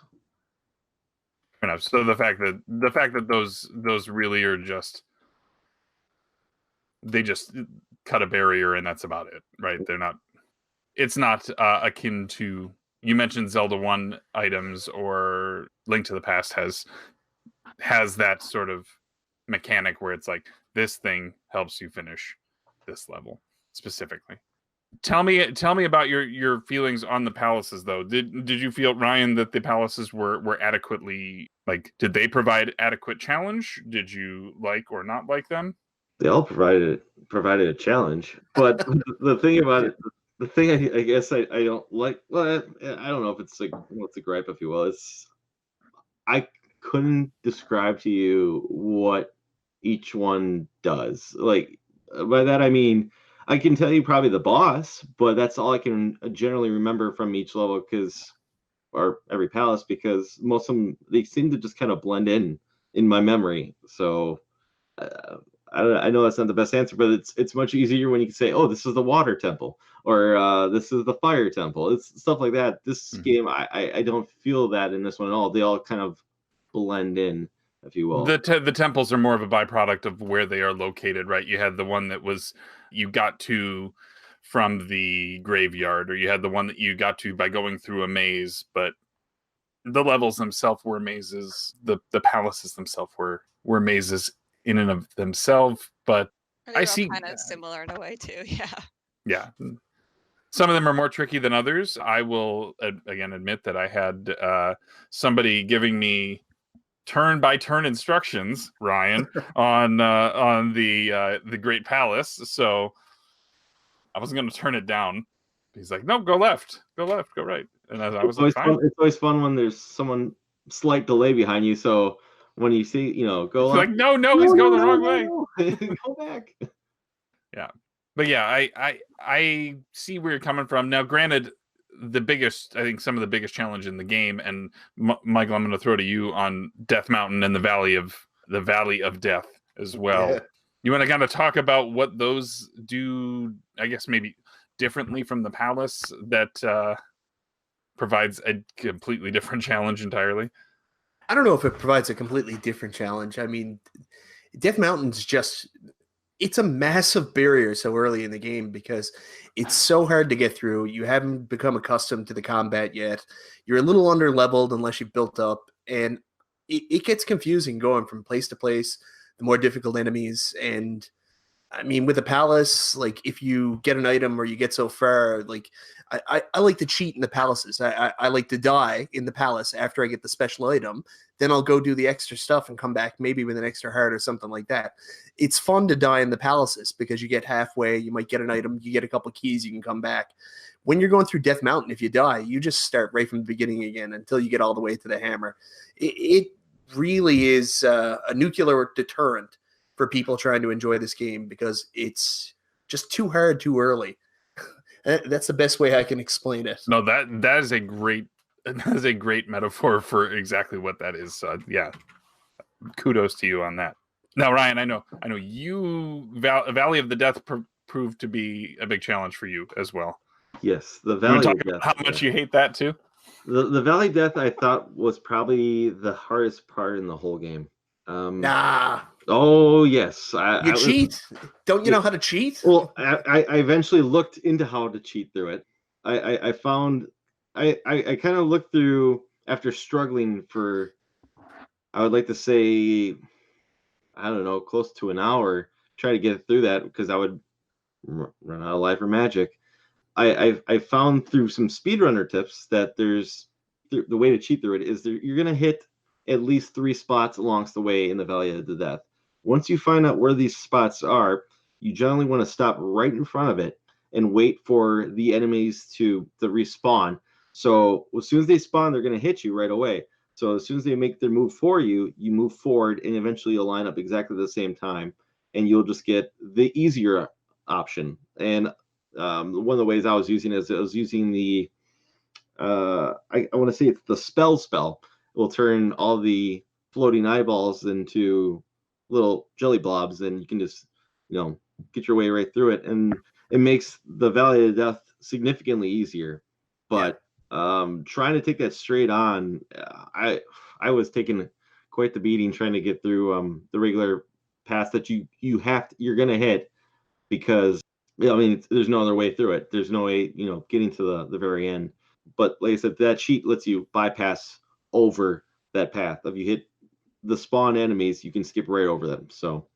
Fair enough. So the fact that those really are just, they just cut a barrier and that's about it, right? They're not. It's not akin to, you mentioned Zelda 1 items, or Link to the Past has that sort of mechanic where it's like, this thing helps you finish this level specifically. Tell me about your feelings on the palaces, though. Did you feel, Ryan, that the palaces were adequately, did they provide adequate challenge? Did you like or not like them? They all provided a challenge, but the thing about it, the thing I guess I don't like, well, I don't know if it's what's a gripe, if you will. I couldn't describe to you what each one does. Like, by that I mean, I can tell you probably the boss, but that's all I can generally remember from each level, or every palace, because most of them, they seem to just kind of blend in my memory. So I know that's not the best answer, but it's much easier when you can say, oh, this is the water temple, or this is the fire temple. It's stuff like that. This game, I don't feel that in this one at all. They all kind of blend in, if you will. The temples are more of a byproduct of where they are located, right? You had the one that was, you got to from the graveyard, or you had the one that you got to by going through a maze, but the levels themselves were mazes. The palaces themselves were mazes in and of themselves, but I see kind of similar in a way too. Yeah. Yeah. Some of them are more tricky than others. I will again admit that I had somebody giving me turn-by-turn instructions, Ryan, on the Great Palace. So I wasn't going to turn it down. He's like, "No, go left, go right," and I was like, "Fine." It's always fun when there's someone slight delay behind you. So when you see, go He's like, left, no, he's going the wrong way. no. Go back. Yeah, but yeah, I see where you're coming from. Now, granted, I think some of the biggest challenge in the game, and Michael, I'm going to throw to you on Death Mountain and the Valley of Death as well. Yeah. You want to kind of talk about what those do? I guess maybe differently from the Palace that provides a completely different challenge entirely. I don't know if it provides a completely different challenge. I mean, Death Mountain's it's a massive barrier so early in the game because it's so hard to get through. You haven't become accustomed to the combat yet. You're a little under leveled unless you've built up, and it gets confusing going from place to place, the more difficult enemies. And I mean, with the Palace, like if you get an item or you get so far, like I like to cheat in the palaces. I like to die in the palace after I get the special item. Then I'll go do the extra stuff and come back maybe with an extra heart or something like that. It's fun to die in the palaces because you get halfway, you might get an item, you get a couple keys, you can come back. When you're going through Death Mountain, if you die, you just start right from the beginning again until you get all the way to the hammer. It really is a nuclear deterrent for people trying to enjoy this game because it's just too hard too early. That's the best way I can explain it. No, that is a great metaphor for exactly what that is. Yeah, kudos to you on that. Now, Ryan, I know you Valley of the Death proved to be a big challenge for you as well. Yes, the You Valley want to of talk Death. about how much you hate that too? The Valley of Death I thought was probably the hardest part in the whole game. Nah. Oh yes, You cheat? Don't you know how to cheat? Well, I eventually looked into how to cheat through it. I found I kind of looked through after struggling for, I would like to say, I don't know, close to an hour, try to get through that because I would run out of life or magic. I found through some speedrunner tips that the way to cheat through it is you're gonna hit at least 3 spots along the way in the Valley of the Death. Once you find out where these spots are, you generally want to stop right in front of it and wait for the enemies to respawn. So as soon as they spawn, they're going to hit you right away. So as soon as they make their move for you, you move forward and eventually you'll line up exactly the same time and you'll just get the easier option. And one of the ways I was using is I was using the I want to say it's the spell. It will turn all the floating eyeballs into little jelly blobs, and you can just get your way right through it, and it makes the Valley of Death significantly easier. But trying to take that straight on, I was taking quite the beating trying to get through the regular paths that you're gonna hit because I mean there's no other way through it. There's no way getting to the very end. But like I said, that cheat lets you bypass over that path. If you hit the spawn enemies, you can skip right over them. So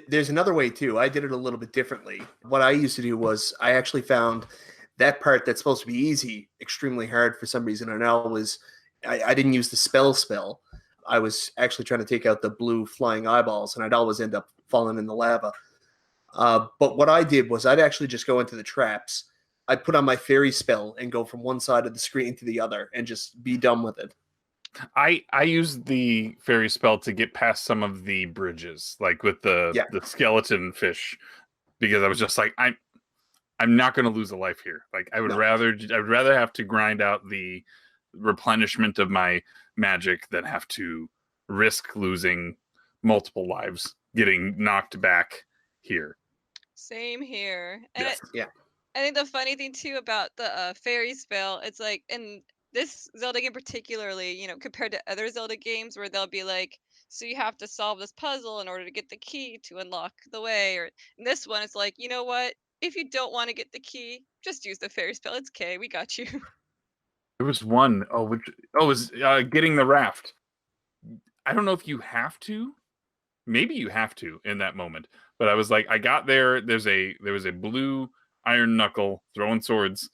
there's another way too. I did it a little bit differently. What I used to do was I actually found that part that's supposed to be easy extremely hard for some reason. And I didn't use the spell. I was actually trying to take out the blue flying eyeballs, and I'd always end up falling in the lava. But what I did was I'd actually just go into the traps. I'd put on my fairy spell and go from one side of the screen to the other and just be done with it. I used the fairy spell to get past some of the bridges, like with the skeleton fish, because I was just like, I'm not going to lose a life here. Like I'd rather have to grind out the replenishment of my magic than have to risk losing multiple lives getting knocked back here. Same here. And Yes. I think the funny thing too about the fairy spell, it's like in this Zelda game particularly, compared to other Zelda games where they'll be like, so you have to solve this puzzle in order to get the key to unlock the way. Or in this one, it's like, you know what? If you don't want to get the key, just use the fairy spell. It's okay. We got you. There was one. It was getting the raft. I don't know if you have to, maybe you have to in that moment. But I was like, I got there. There was a blue iron knuckle throwing swords.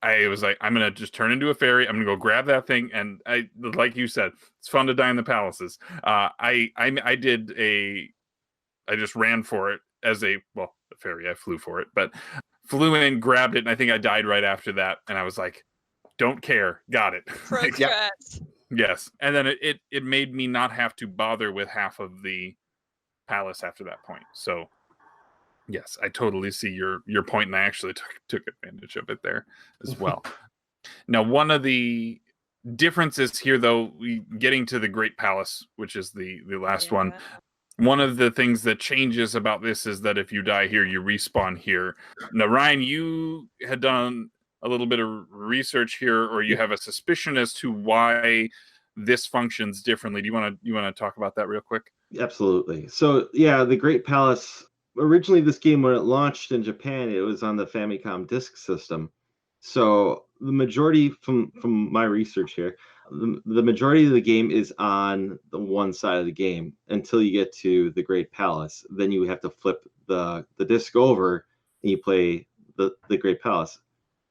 I was like, I'm gonna just turn into a fairy. I'm gonna go grab that thing, and like you said, it's fun to die in the palaces. I just ran for it as a fairy. I flew for it, but flew in, grabbed it, and I think I died right after that. And I was like, don't care, got it. Like, Progress. yes, and then it made me not have to bother with half of the palace after that point. So yes, I totally see your point, and I actually took advantage of it there as well. Now, one of the differences here, though, getting to the Great Palace, which is the last one. One of the things that changes about this is that if you die here, you respawn here. Now, Ryan, you had done a little bit of research here, or you have a suspicion as to why this functions differently. Do you want to talk about that real quick? Absolutely. So yeah, the Great Palace. Originally, this game, when it launched in Japan, it was on the Famicom Disk System. So the majority, from my research here, the majority of the game is on the one side of the game until you get to the Great Palace. Then you have to flip the disc over and you play the Great Palace.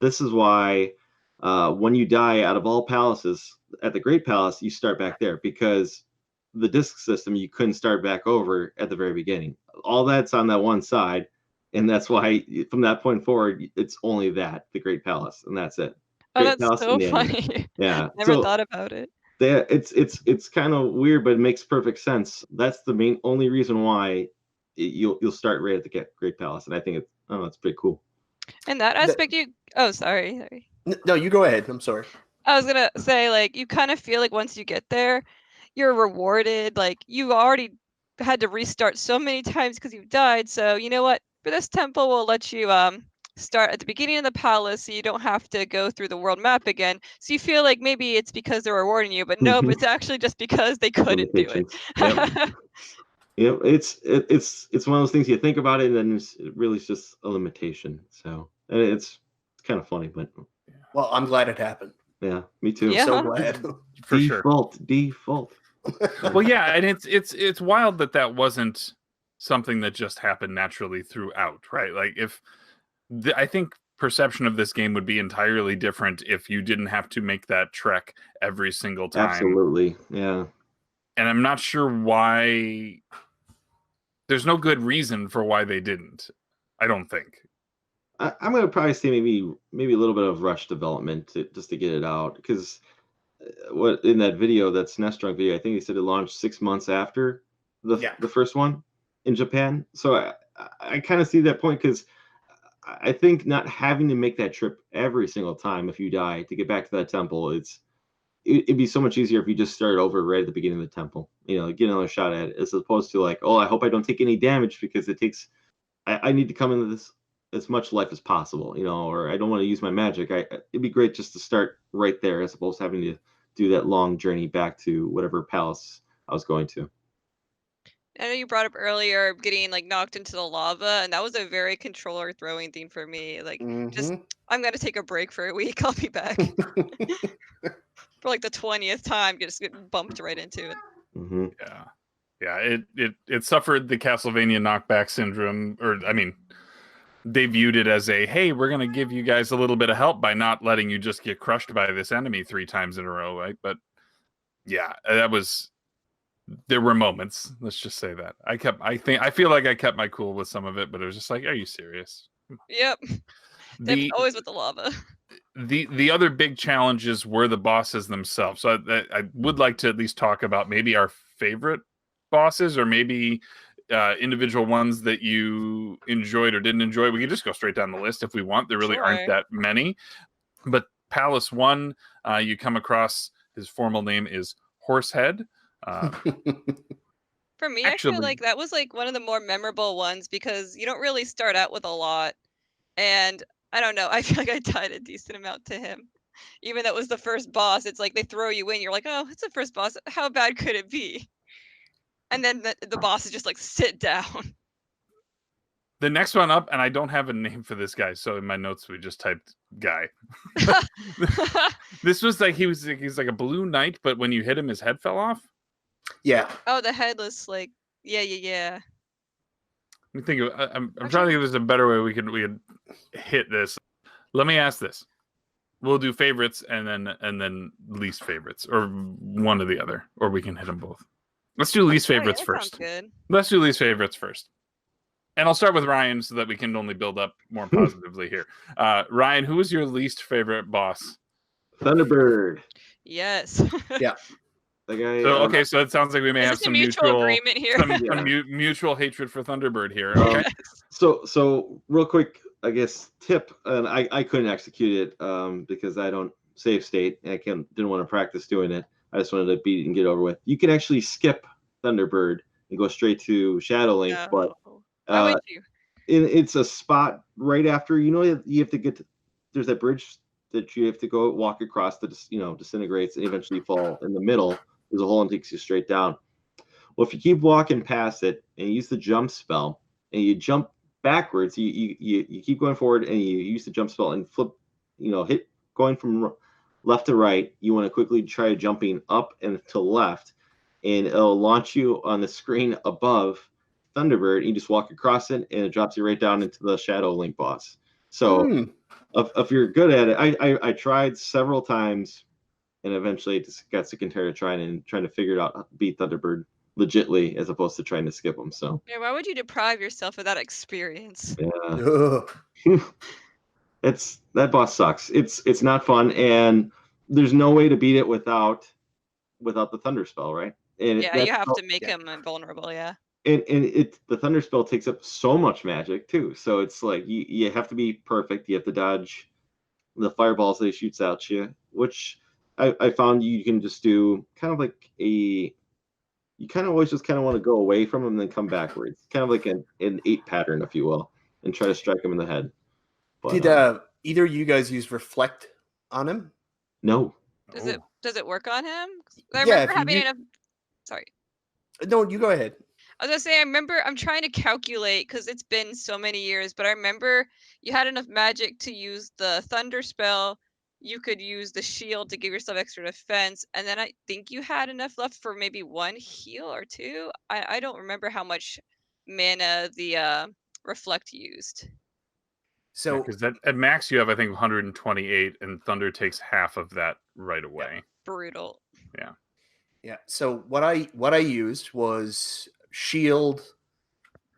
This is why when you die out of all palaces at the Great Palace, you start back there, because the disc system, you couldn't start back over at the very beginning. All that's on that one side, and that's why from that point forward, it's only the Great Palace, and that's it. Oh, Great that's Palace so and the ending. funny. Yeah. Never So thought about it. it's kind of weird, but it makes perfect sense. That's the only reason why you'll start right at the Great Palace, and I think it's pretty cool. And that aspect, sorry. No, you go ahead. I'm sorry. I was gonna say, like, you kind of feel like once you get there, you're rewarded. Like, you already had to restart so many times because you've died. So you know what? For this temple, we'll let you start at the beginning of the palace, so you don't have to go through the world map again. So you feel like maybe it's because they're rewarding you, but nope, it's actually just because they couldn't do it. Yep. Yep. It's one of those things you think about it, and then it really is just a limitation. So it's kind of funny, but well, I'm glad it happened. Yeah, me too. Yeah. So glad. For Default. Well, yeah, and it's wild that wasn't something that just happened naturally throughout, right? Like, I think perception of this game would be entirely different if you didn't have to make that trek every single time. Absolutely, yeah. And I'm not sure why. There's no good reason for why they didn't. I don't think. I'm going to probably say maybe a little bit of rush development just to get it out, because what in that video, that SNES Drunk video, I think he said it launched 6 months after the first one in Japan. So I kind of see that point, because I think not having to make that trip every single time if you die to get back to that temple, it'd be so much easier if you just started over right at the beginning of the temple, get another shot at it, as opposed to like, oh, I hope I don't take any damage, because it takes, I need to come into this as much life as possible, or I don't want to use my magic. It'd be great just to start right there, as opposed to having to do that long journey back to whatever palace I was going to. I know you brought up earlier getting like knocked into the lava, and that was a very controller throwing thing for me. Like, just I'm gonna take a break for a week. I'll be back for like the 20th time. Just get bumped right into it. Mm-hmm. Yeah. It suffered the Castlevania knockback syndrome, or I mean, they viewed it as hey, we're going to give you guys a little bit of help by not letting you just get crushed by this enemy 3 times in a row, right? But yeah, there were moments, let's just say that. I feel like I kept my cool with some of it, but it was just like, are you serious? Yep. Always with the lava. The other big challenges were the bosses themselves. So I would like to at least talk about maybe our favorite bosses, or maybe individual ones that you enjoyed or didn't enjoy. We can just go straight down the list if we want. There really aren't that many. But Palace 1, you come across, his formal name is Horsehead. For me, I feel like that was like one of the more memorable ones, because you don't really start out with a lot. And I don't know, I feel like I died a decent amount to him. Even though it was the first boss, it's like they throw you in, you're like, oh, it's the first boss. How bad could it be? And then the boss is just like, sit down. The next one up, and I don't have a name for this guy, so in my notes we just typed guy. This was like he's like a blue knight, but when you hit him, his head fell off. Yeah. Oh, the headless, like, Yeah. Let me think of. I'm trying to think if there's a better way we could hit this. Let me ask this. We'll do favorites and then least favorites, or one or the other, or we can hit them both. Let's do least favorites that first. sounds good. Let's do least favorites first. And I'll start with Ryan so that we can only build up more positively here. Ryan, who is your least favorite boss? Thunderbird. Yes. Yeah. The guy. So okay, so it sounds like we may Is have this a some mutual agreement here? mutual hatred for Thunderbird here. Okay. So real quick, I guess tip, and I couldn't execute it because I don't save state, and didn't want to practice doing it. I just wanted to beat it and get over with. You can actually skip Thunderbird and go straight to Shadow Link, but why would you? it's a spot right after, you have to get to, there's that bridge that you have to go walk across that disintegrates and eventually fall in the middle. There's a hole and takes you straight down. Well, if you keep walking past it and you use the jump spell and you jump backwards, you keep going forward and you use the jump spell and flip, hit going from left to right. You want to quickly try jumping up and to left, and it'll launch you on the screen above Thunderbird. And you just walk across it and it drops you right down into the Shadow Link boss. So if you're good at it, I tried several times. And eventually it just got sick and tired of trying to figure it out, beat Thunderbird legitly as opposed to trying to skip them. So yeah, why would you deprive yourself of that experience? Yeah. That boss sucks. It's not fun, and there's no way to beat it without the Thunder Spell, right? And Yeah, you have to make him invulnerable, yeah. And the Thunder Spell takes up so much magic too. So it's like you have to be perfect. You have to dodge the fireballs that he shoots out you, which I found you can just do kind of like you kind of always just kind of want to go away from him and then come backwards. Kind of like an 8 pattern, if you will, and try to strike him in the head. But, Did either of you guys use Reflect on him? No. Does it work on him? I Yeah, remember having enough. Sorry. No, you go ahead. I was gonna say, I'm trying to calculate because it's been so many years, but I remember you had enough magic to use the Thunder Spell. You could use the shield to give yourself extra defense, and then I think you had enough left for maybe 1 heal or 2. I don't remember how much mana the Reflect used. So because at max you have, I think, 128, and Thunder takes half of that right away. Brutal. Yeah. So what I used was shield,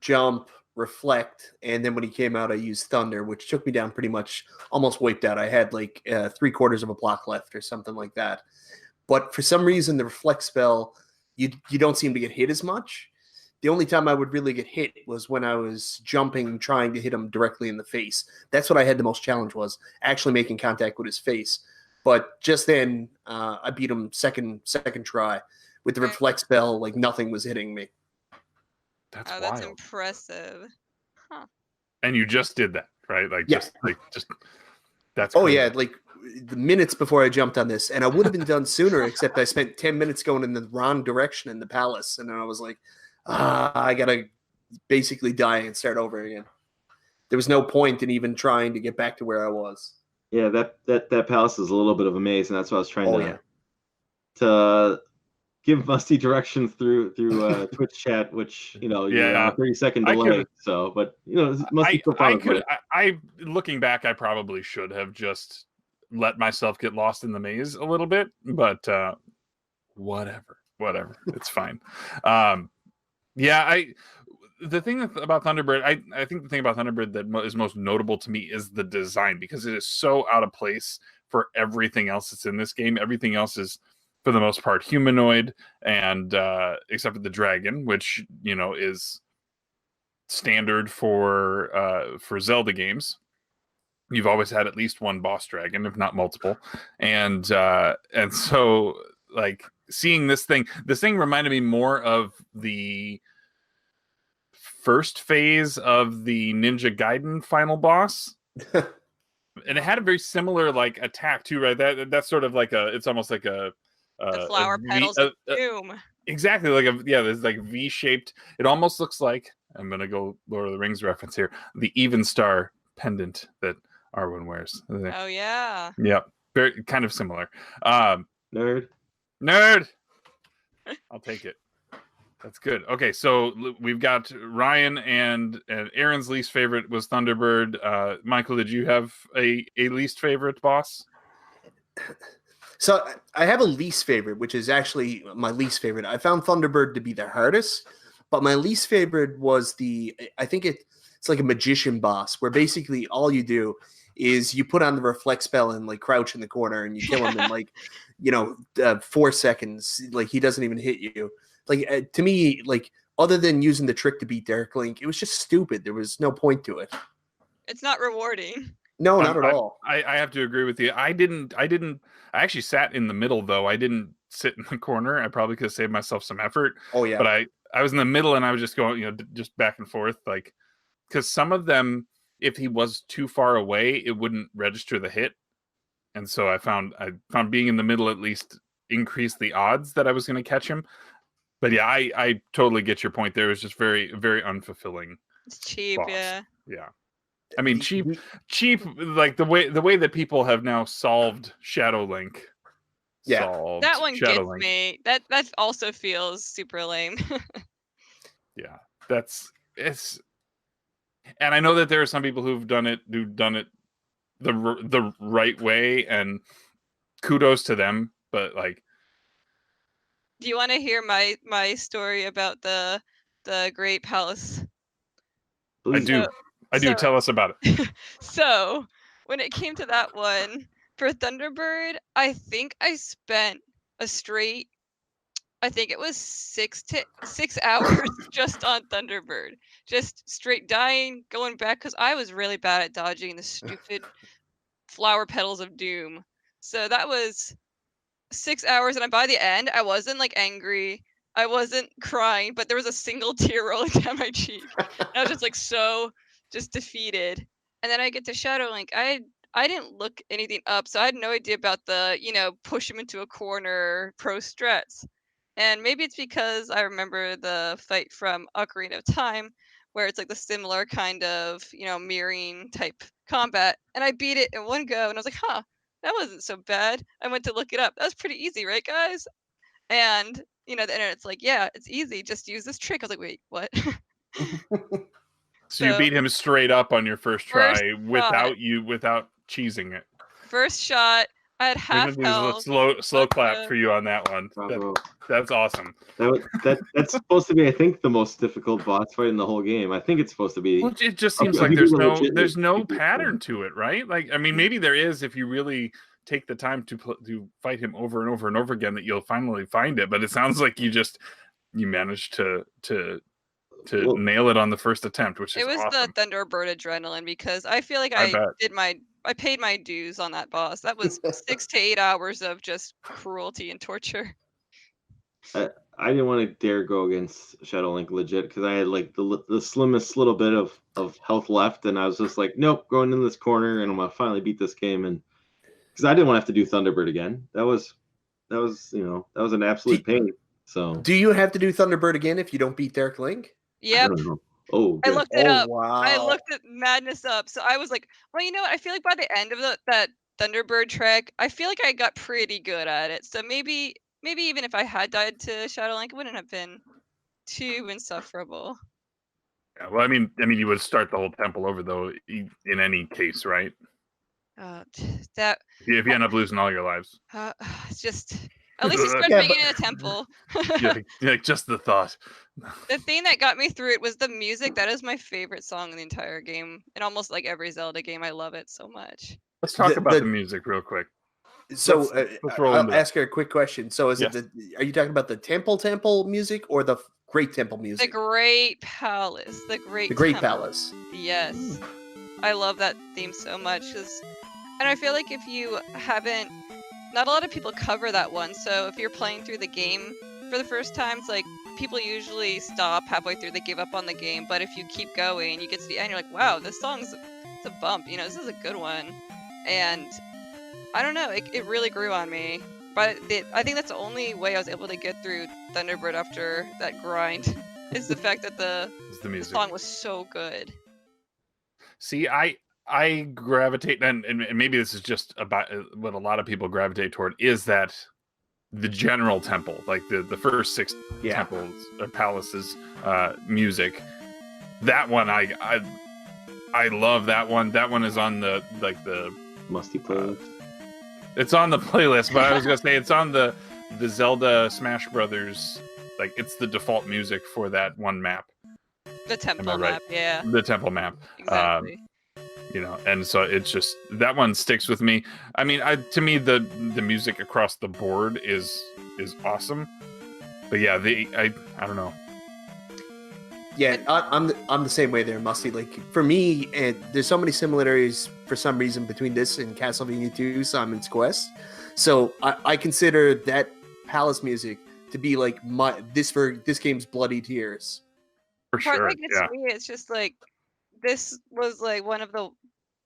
jump, reflect, and then when he came out, I used thunder, which took me down pretty much, almost wiped out. I had like 3/4 of a block left or something like that. But for some reason, the reflect spell, you don't seem to get hit as much. The only time I would really get hit was when I was jumping, trying to hit him directly in the face. That's what I had the most challenge, was actually making contact with his face. But just then, I beat him second try with the reflect spell. Like nothing was hitting me. That's wild. That's impressive. Huh. And you just did that, right? Just that's. Oh crazy. yeah, like the minutes before I jumped on this, and I would have been done sooner, except I spent 10 minutes going in the wrong direction in the palace, and then I was like, I gotta basically die and start over again. There was no point in even trying to get back to where I was. Yeah, that palace is a little bit of a maze, and that's why I was trying to give Musty directions through Twitch chat, which you're on a 30-second delay. But Musty looking back, I probably should have just let myself get lost in the maze a little bit, but whatever, it's fine. The thing about Thunderbird, I think the thing about Thunderbird that is most notable to me is the design, because it is so out of place for everything else that's in this game. Everything else is, for the most part, humanoid, and except for the dragon, which is standard for Zelda games. You've always had at least one boss dragon, if not multiple, and so like seeing this thing reminded me more of the first phase of the Ninja Gaiden final boss. And it had a very similar like attack too, right? That's sort of like it's almost like the flower petals of doom. Exactly, there's like V-shaped. It almost looks like, I'm gonna go Lord of the Rings reference here, the Even Star pendant that Arwen wears. Oh yeah. Yep, very kind of similar. Nerd. I'll take it. That's good. Okay, so we've got Ryan and Aaron's least favorite was Thunderbird. Michael, did you have a least favorite boss? So I have a least favorite, which is actually my least favorite. I found Thunderbird to be the hardest, but my least favorite was I think it's like a magician boss where basically all you do is you put on the reflect spell and like crouch in the corner and you kill him in like, 4 seconds. Like he doesn't even hit you. Like to me, like other than using the trick to beat Derek Link, it was just stupid. There was no point to it. It's not rewarding. No, not at all. I have to agree with you. I actually sat in the middle though. I didn't sit in the corner. I probably could have saved myself some effort. Oh yeah. But I was in the middle and I was just going, just back and forth, like, because some of them, if he was too far away, it wouldn't register the hit. And so I found being in the middle at least increased the odds that I was going to catch him. But yeah, I totally get your point there. It was just very, very unfulfilling. It's cheap, boss. yeah. I mean, cheap, like the way that people have now solved Shadow Link. Yeah. That one gets me. That also feels super lame. Yeah, and I know that there are some people who've done it the right way, and kudos to them. But like, do you want to hear my story about the Great Palace? Please. I do. Tell us about it. So when it came to that one for Thunderbird, I think I spent I think it was 6 hours just on Thunderbird, just straight dying, going back, because I was really bad at dodging the stupid flower petals of doom. So that was 6 hours, and by the end, I wasn't like angry, I wasn't crying, but there was a single tear rolling down my cheek. I was just like just defeated. And then I get to Shadow Link. I didn't look anything up, so I had no idea about the push him into a corner pro strats. And maybe it's because I remember the fight from Ocarina of Time, where it's like the similar kind of mirroring type combat, and I beat it in one go, and I was like, huh, that wasn't so bad. I went to look it up. That was pretty easy, right, guys? And the internet's like, yeah, it's easy. Just use this trick. I was like, wait, what? So you beat him straight up on your first try without cheesing it. First shot. I had half health. Slow clap for you on that one. That's awesome. That's supposed to be, I think, the most difficult boss fight in the whole game. I think it's supposed to be. Well, it just seems like there's no pattern to it, right? Like, I mean, maybe there is if you really take the time to fight him over and over and over again, that you'll finally find it. But it sounds like you managed to nail it on the first attempt, which is awesome. It was the Thunderbird adrenaline, because I feel like I paid my dues on that boss. That was 6 to 8 hours of just cruelty and torture. I didn't want to dare go against Shadow Link legit, because I had like the slimmest little bit of health left, and I was just like, nope, going in this corner, and I'm gonna finally beat this game, and because I didn't want to have to do Thunderbird again. That was an absolute pain. So do you have to do Thunderbird again if you don't beat Derek Link? Yep. Oh, I looked it up. Wow. I looked at Madness up. So I was like, well, you know what? I feel like by the end of that Thunderbird track, I feel like I got pretty good at it. So maybe even if I had died to Shadow Link, it wouldn't have been too insufferable. Yeah, well, I mean, you would start the whole temple over though, in any case, right? That if you end up losing all your lives. It's just. At least you start being in a temple. like just the thought. The thing that got me through it was the music. That is my favorite song in the entire game. In almost like every Zelda game, I love it so much. Let's talk about the music real quick. So I'll ask you a quick question. So are you talking about the temple music or the Great Temple music? The Great Palace. The Great Palace. Yes. I love that theme so much. And I feel like if you haven't, not a lot of people cover that one. So if you're playing through the game for the first time, it's like people usually stop halfway through, they give up on the game. But if you keep going, you get to the end, you're like, wow, this song's a bump. This is a good one. And I don't know, it really grew on me. But I think that's the only way I was able to get through Thunderbird after that grind, is the fact that the song was so good. See, I gravitate, and maybe this is just about what a lot of people gravitate toward, is that the general temple, like the first 6 Yeah. temples or palaces music. That one I love that one. That one is on the Musty playlist. it's on the playlist, but I was gonna say it's on the Zelda Smash Brothers. Like it's the default music for that one map. The temple right? map, yeah. The temple map. Exactly. And so it's just that one sticks with me. I mean, to me the music across the board is awesome. But yeah, I don't know. Yeah, I'm the same way there, Musty. Like for me, and there's so many similarities for some reason between this and Castlevania 2, Simon's Quest. So I consider that palace music to be like this game's bloody tears. For Part sure. that gets me, it's just like this was like one of the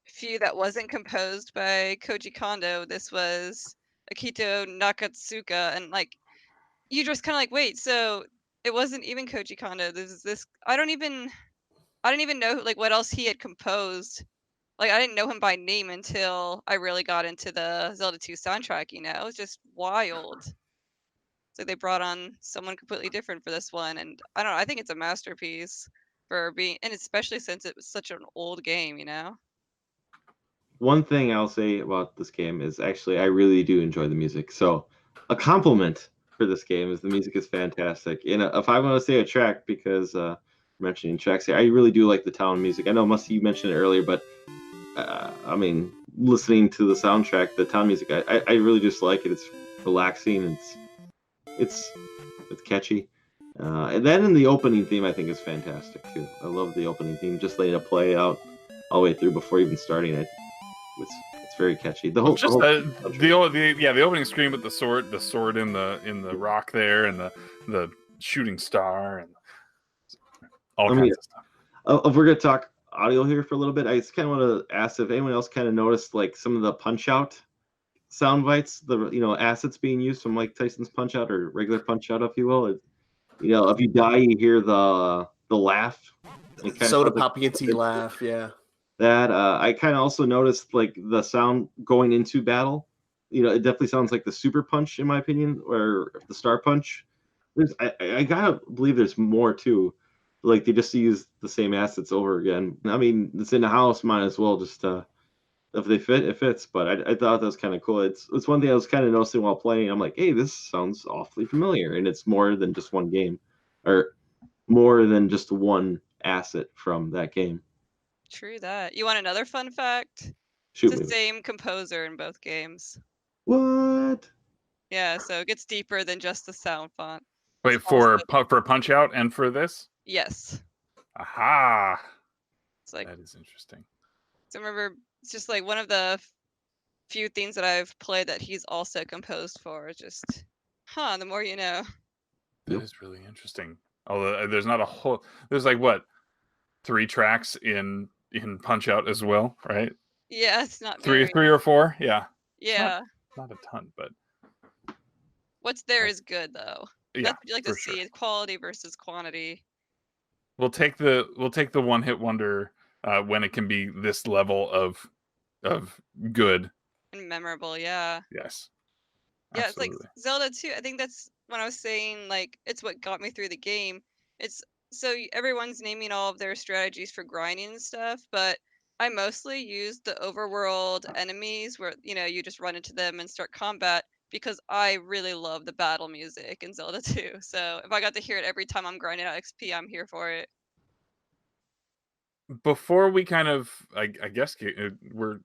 few that wasn't composed by Koji Kondo. This was Akito Nakatsuka, and like you just kind of like, wait, so it wasn't even Koji Kondo. This I don't even know like what else he had composed. Like I didn't know him by name until I really got into the Zelda 2 soundtrack, you know. It was just wild. It's like they brought on someone completely different for this one, and I don't know, I think it's a masterpiece for being, and especially since it was such an old game, you know. One thing I'll say about this game is actually I really do enjoy the music. So a compliment for this game is the music is fantastic. And if I want to say a track, because mentioning tracks here, I really do like the town music. I know Musty, you mentioned it earlier, but I mean, listening to the soundtrack, the town music, I really just like it. It's relaxing. It's catchy. And then in the opening theme, I think is fantastic too. I love the opening theme, just letting it play out all the way through before even starting it. It's very catchy. The opening screen with the sword in the rock there, and the shooting star, and all kinds of stuff. If we're gonna talk audio here for a little bit, I just kind of want to ask if anyone else kind of noticed like some of the Punch Out sound bites, the assets being used from Mike Tyson's Punch Out or regular Punch Out, if you will. If you die, you hear the laugh. Soda Poppy laugh, yeah. That I kind of also noticed like the sound going into battle. It definitely sounds like the Super Punch in my opinion, or the Star Punch. I gotta believe there's more too. Like they just use the same assets over again. I mean, it's in the house, might as well just if they fit, it fits. But I thought that was kind of cool. It's one thing I was kind of noticing while playing. I'm like, hey, this sounds awfully familiar, and it's more than just one game, or more than just one asset from that game. True that. You want another fun fact? Shoot it's the me. same composer in both games. What? Yeah, so it gets deeper than just the sound font. Wait, for Punch Out and for this? Yes. Aha! It's like, that is interesting. So remember, it's just like one of the few things that I've played that he's also composed for. Just, the more you know. That is really interesting. Although there's not a whole, there's like what, 3 tracks in Punch Out as well, right? Yeah, it's not three or 4. Yeah. Yeah. Not a ton, but what's there is good though. Yeah, that's what you like to see is quality versus quantity. We'll take the one hit wonder when it can be this level of good and memorable. Yeah. Yes. Yeah, Absolutely. It's like Zelda 2. I think that's when I was saying like it's what got me through the game. It's so everyone's naming all of their strategies for grinding and stuff, but I mostly used the overworld enemies where you just run into them and start combat because I really love the battle music in Zelda 2. So if I got to hear it every time I'm grinding out XP, I'm here for it. Before we kind of, I guess we're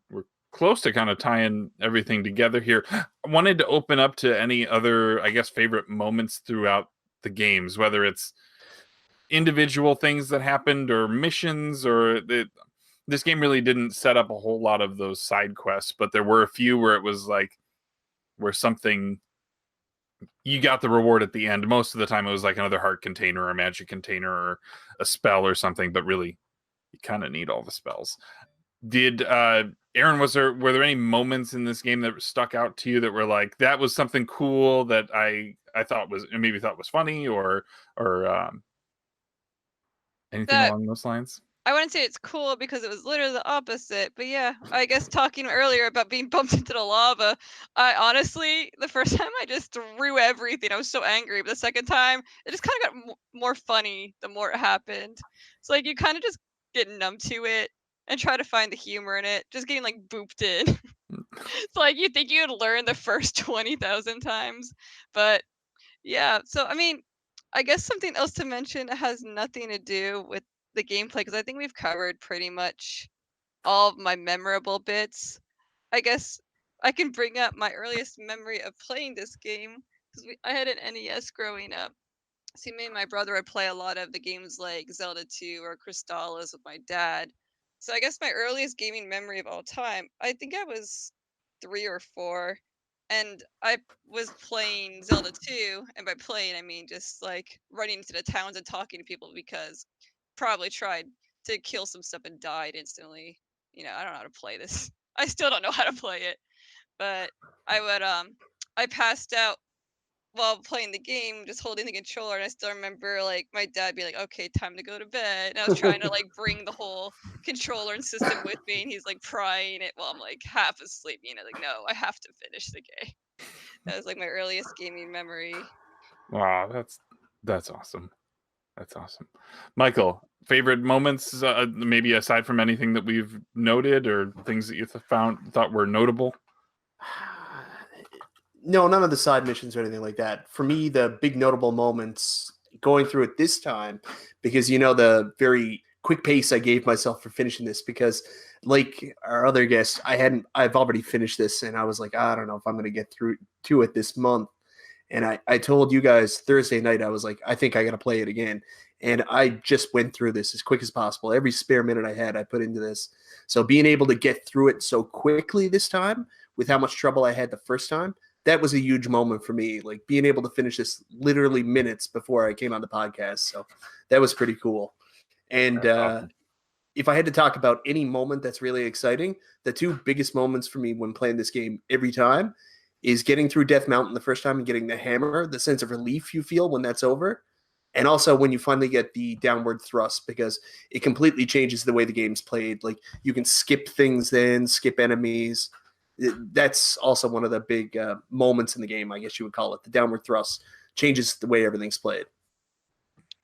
close to kind of tying everything together here. I wanted to open up to any other, I guess, favorite moments throughout the games, whether it's individual things that happened or missions, or this game really didn't set up a whole lot of those side quests, but there were a few where it was like where something you got the reward at the end. Most of the time it was like another heart container or a magic container or a spell or something, but really you kind of need all the spells. Did Erin, were there any moments in this game that stuck out to you that were like, that was something cool that I thought was funny or anything along those lines? I wouldn't say it's cool because it was literally the opposite. But yeah, I guess talking earlier about being bumped into the lava, I honestly, the first time I just threw everything. I was so angry. But the second time, it just kind of got more funny the more it happened. It's like you kind of just get numb to it and try to find the humor in it. Just getting like booped in. It's like you think you'd learn the first 20,000 times. But yeah, so I mean, I guess something else to mention has nothing to do with the gameplay because I think we've covered pretty much all of my memorable bits. I guess I can bring up my earliest memory of playing this game because I had an NES growing up. See, me and my brother would play a lot of the games like Zelda 2 or Crystallis with my dad. So I guess my earliest gaming memory of all time, I think I was 3 or 4, and I was playing Zelda 2, and by playing I mean just like running into the towns and talking to people because probably tried to kill some stuff and died instantly. I don't know how to play this. I still don't know how to play it, but I passed out while playing the game, just holding the controller, and I still remember like my dad being like, "Okay, time to go to bed." And I was trying to like bring the whole controller and system with me, and he's like prying it while I'm like half asleep. Like, no, I have to finish the game. That was like my earliest gaming memory. Wow, that's awesome. That's awesome. Michael, favorite moments, maybe aside from anything that we've noted or things that you thought were notable? No, none of the side missions or anything like that. For me, the big notable moments going through it this time, because the very quick pace I gave myself for finishing this, because like our other guests, I've already finished this, and I was like, I don't know if I'm going to get through to it this month. And I told you guys Thursday night, I was like, I think I got to play it again. And I just went through this as quick as possible. Every spare minute I had, I put into this. So being able to get through it so quickly this time, with how much trouble I had the first time, that was a huge moment for me. Like being able to finish this literally minutes before I came on the podcast. So that was pretty cool. And Awesome. if I had to talk about any moment that's really exciting, the two biggest moments for me when playing this game every time is getting through Death Mountain the first time and getting the hammer, the sense of relief you feel when that's over. And also when you finally get the downward thrust, because it completely changes the way the game's played. Like you can skip things then, skip enemies. That's also one of the big moments in the game, I guess you would call it. The downward thrust changes the way everything's played.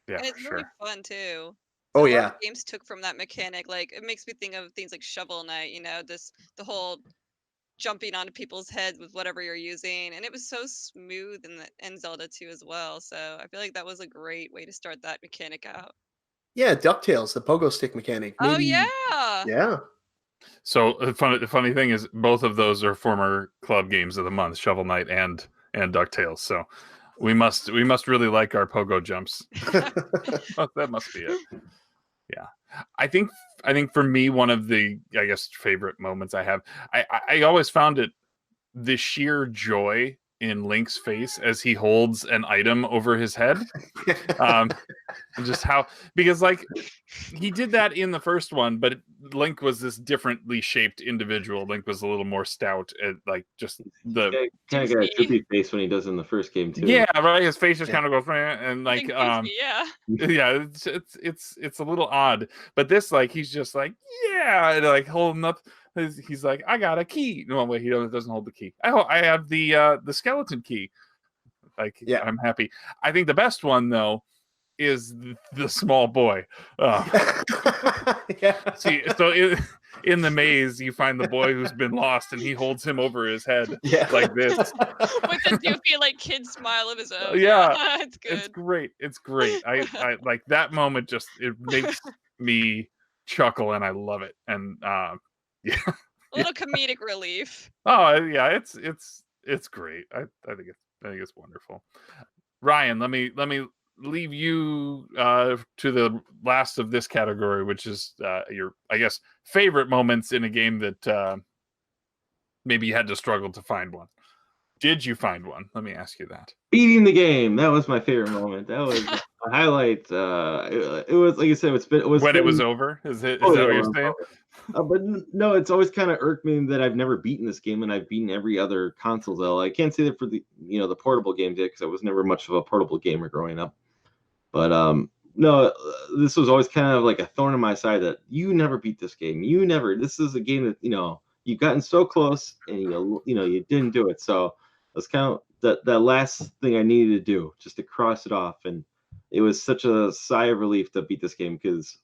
Yeah, And it's for really sure. fun too. Oh, A lot yeah. of games took from that mechanic. Like it makes me think of things like Shovel Knight, the whole jumping onto people's heads with whatever you're using, and it was so smooth in Zelda 2 as well. So I feel like that was a great way to start that mechanic out. Yeah, DuckTales, the pogo stick mechanic. Oh Maybe, yeah. yeah. So the funny thing is, both of those are former club games of the month: Shovel Knight and DuckTales. So we must really like our pogo jumps. That must be it. Yeah, I think for me, one of the favorite moments I have, I always found it the sheer joy in Link's face as he holds an item over his head. Just how, because like he did that in the first one, but Link was this differently shaped individual. Link was a little more stout, and like just the kind of got a droopy face when he does in the first game too. Yeah, right. His face just kind of goes and like Goofy, yeah. yeah, it's a little odd. But this, like, he's just like, yeah, and like holding up. He's like, I got a key. No wait, he doesn't hold the key. I have the skeleton key. Like, yeah, I'm happy. I think the best one though is the small boy. Yeah. See, so in the maze, you find the boy who's been lost, and he holds him over his head like this, with a goofy like kid smile of his own. Yeah, it's good. It's great. It's great. I like that moment. Just it makes me chuckle, and I love it. And yeah, a little comedic relief. Oh yeah, it's great. I think it's wonderful. Ryan, let me leave you to the last of this category, which is your, I guess, favorite moments in a game that maybe you had to struggle to find one. Did you find one? Let me ask you that. Beating the game. That was my favorite moment. That was a highlight. It was, like I said, it was over. Is that what you're saying? But no, it's always kind of irked me that I've never beaten this game, and I've beaten every other console Zelda. I can't say that for the portable games yet, because I was never much of a portable gamer growing up. But no, this was always kind of like a thorn in my side that you never beat this game. This is a game that, you've gotten so close and you didn't do it. So that's kind of that last thing I needed to do just to cross it off. And it was such a sigh of relief to beat this game because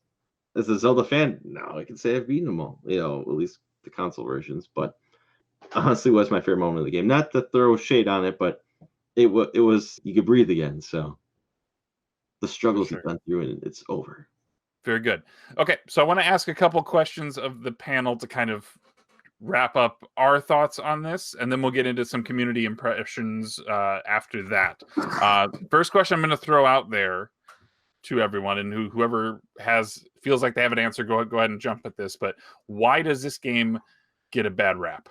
as a Zelda fan, now I can say I've beaten them all, at least the console versions. But honestly, was my favorite moment of the game. Not to throw shade on it, but it was you could breathe again. So the struggles you've gone through, and it's over. Very good. Okay, so I want to ask a couple questions of the panel to kind of wrap up our thoughts on this, and then we'll get into some community impressions after that. First question I'm going to throw out there to everyone, and whoever feels like they have an answer, go ahead and jump at this. But why does this game get a bad rap?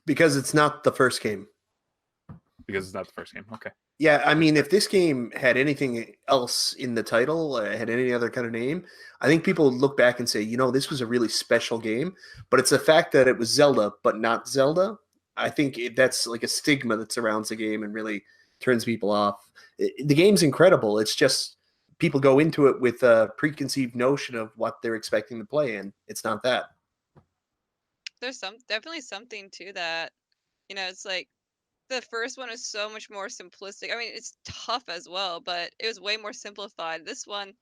Because it's not the first game. Because it's not the first game. Okay. Yeah, I mean, if this game had anything else in the title, had any other kind of name, I think people would look back and say, this was a really special game. But it's the fact that it was Zelda, but not Zelda. I think that's like a stigma that surrounds the game and really turns people off. The game's incredible. It's just people go into it with a preconceived notion of what they're expecting to play, and it's not that. There's definitely something to that. It's like, the first one is so much more simplistic. I mean, it's tough as well, but it was way more simplified. This one,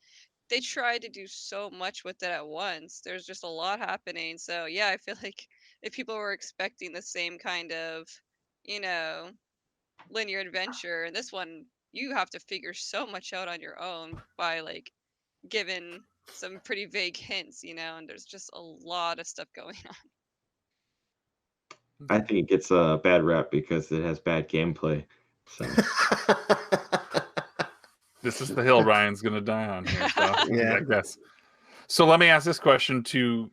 they tried to do so much with it at once. There's just a lot happening. So yeah, I feel like if people were expecting the same kind of, linear adventure, this one, you have to figure so much out on your own by like given some pretty vague hints, and there's just a lot of stuff going on. I think it gets a bad rap because it has bad gameplay. So this is the hill Ryan's going to die on here. So, yeah, I guess. So let me ask this question to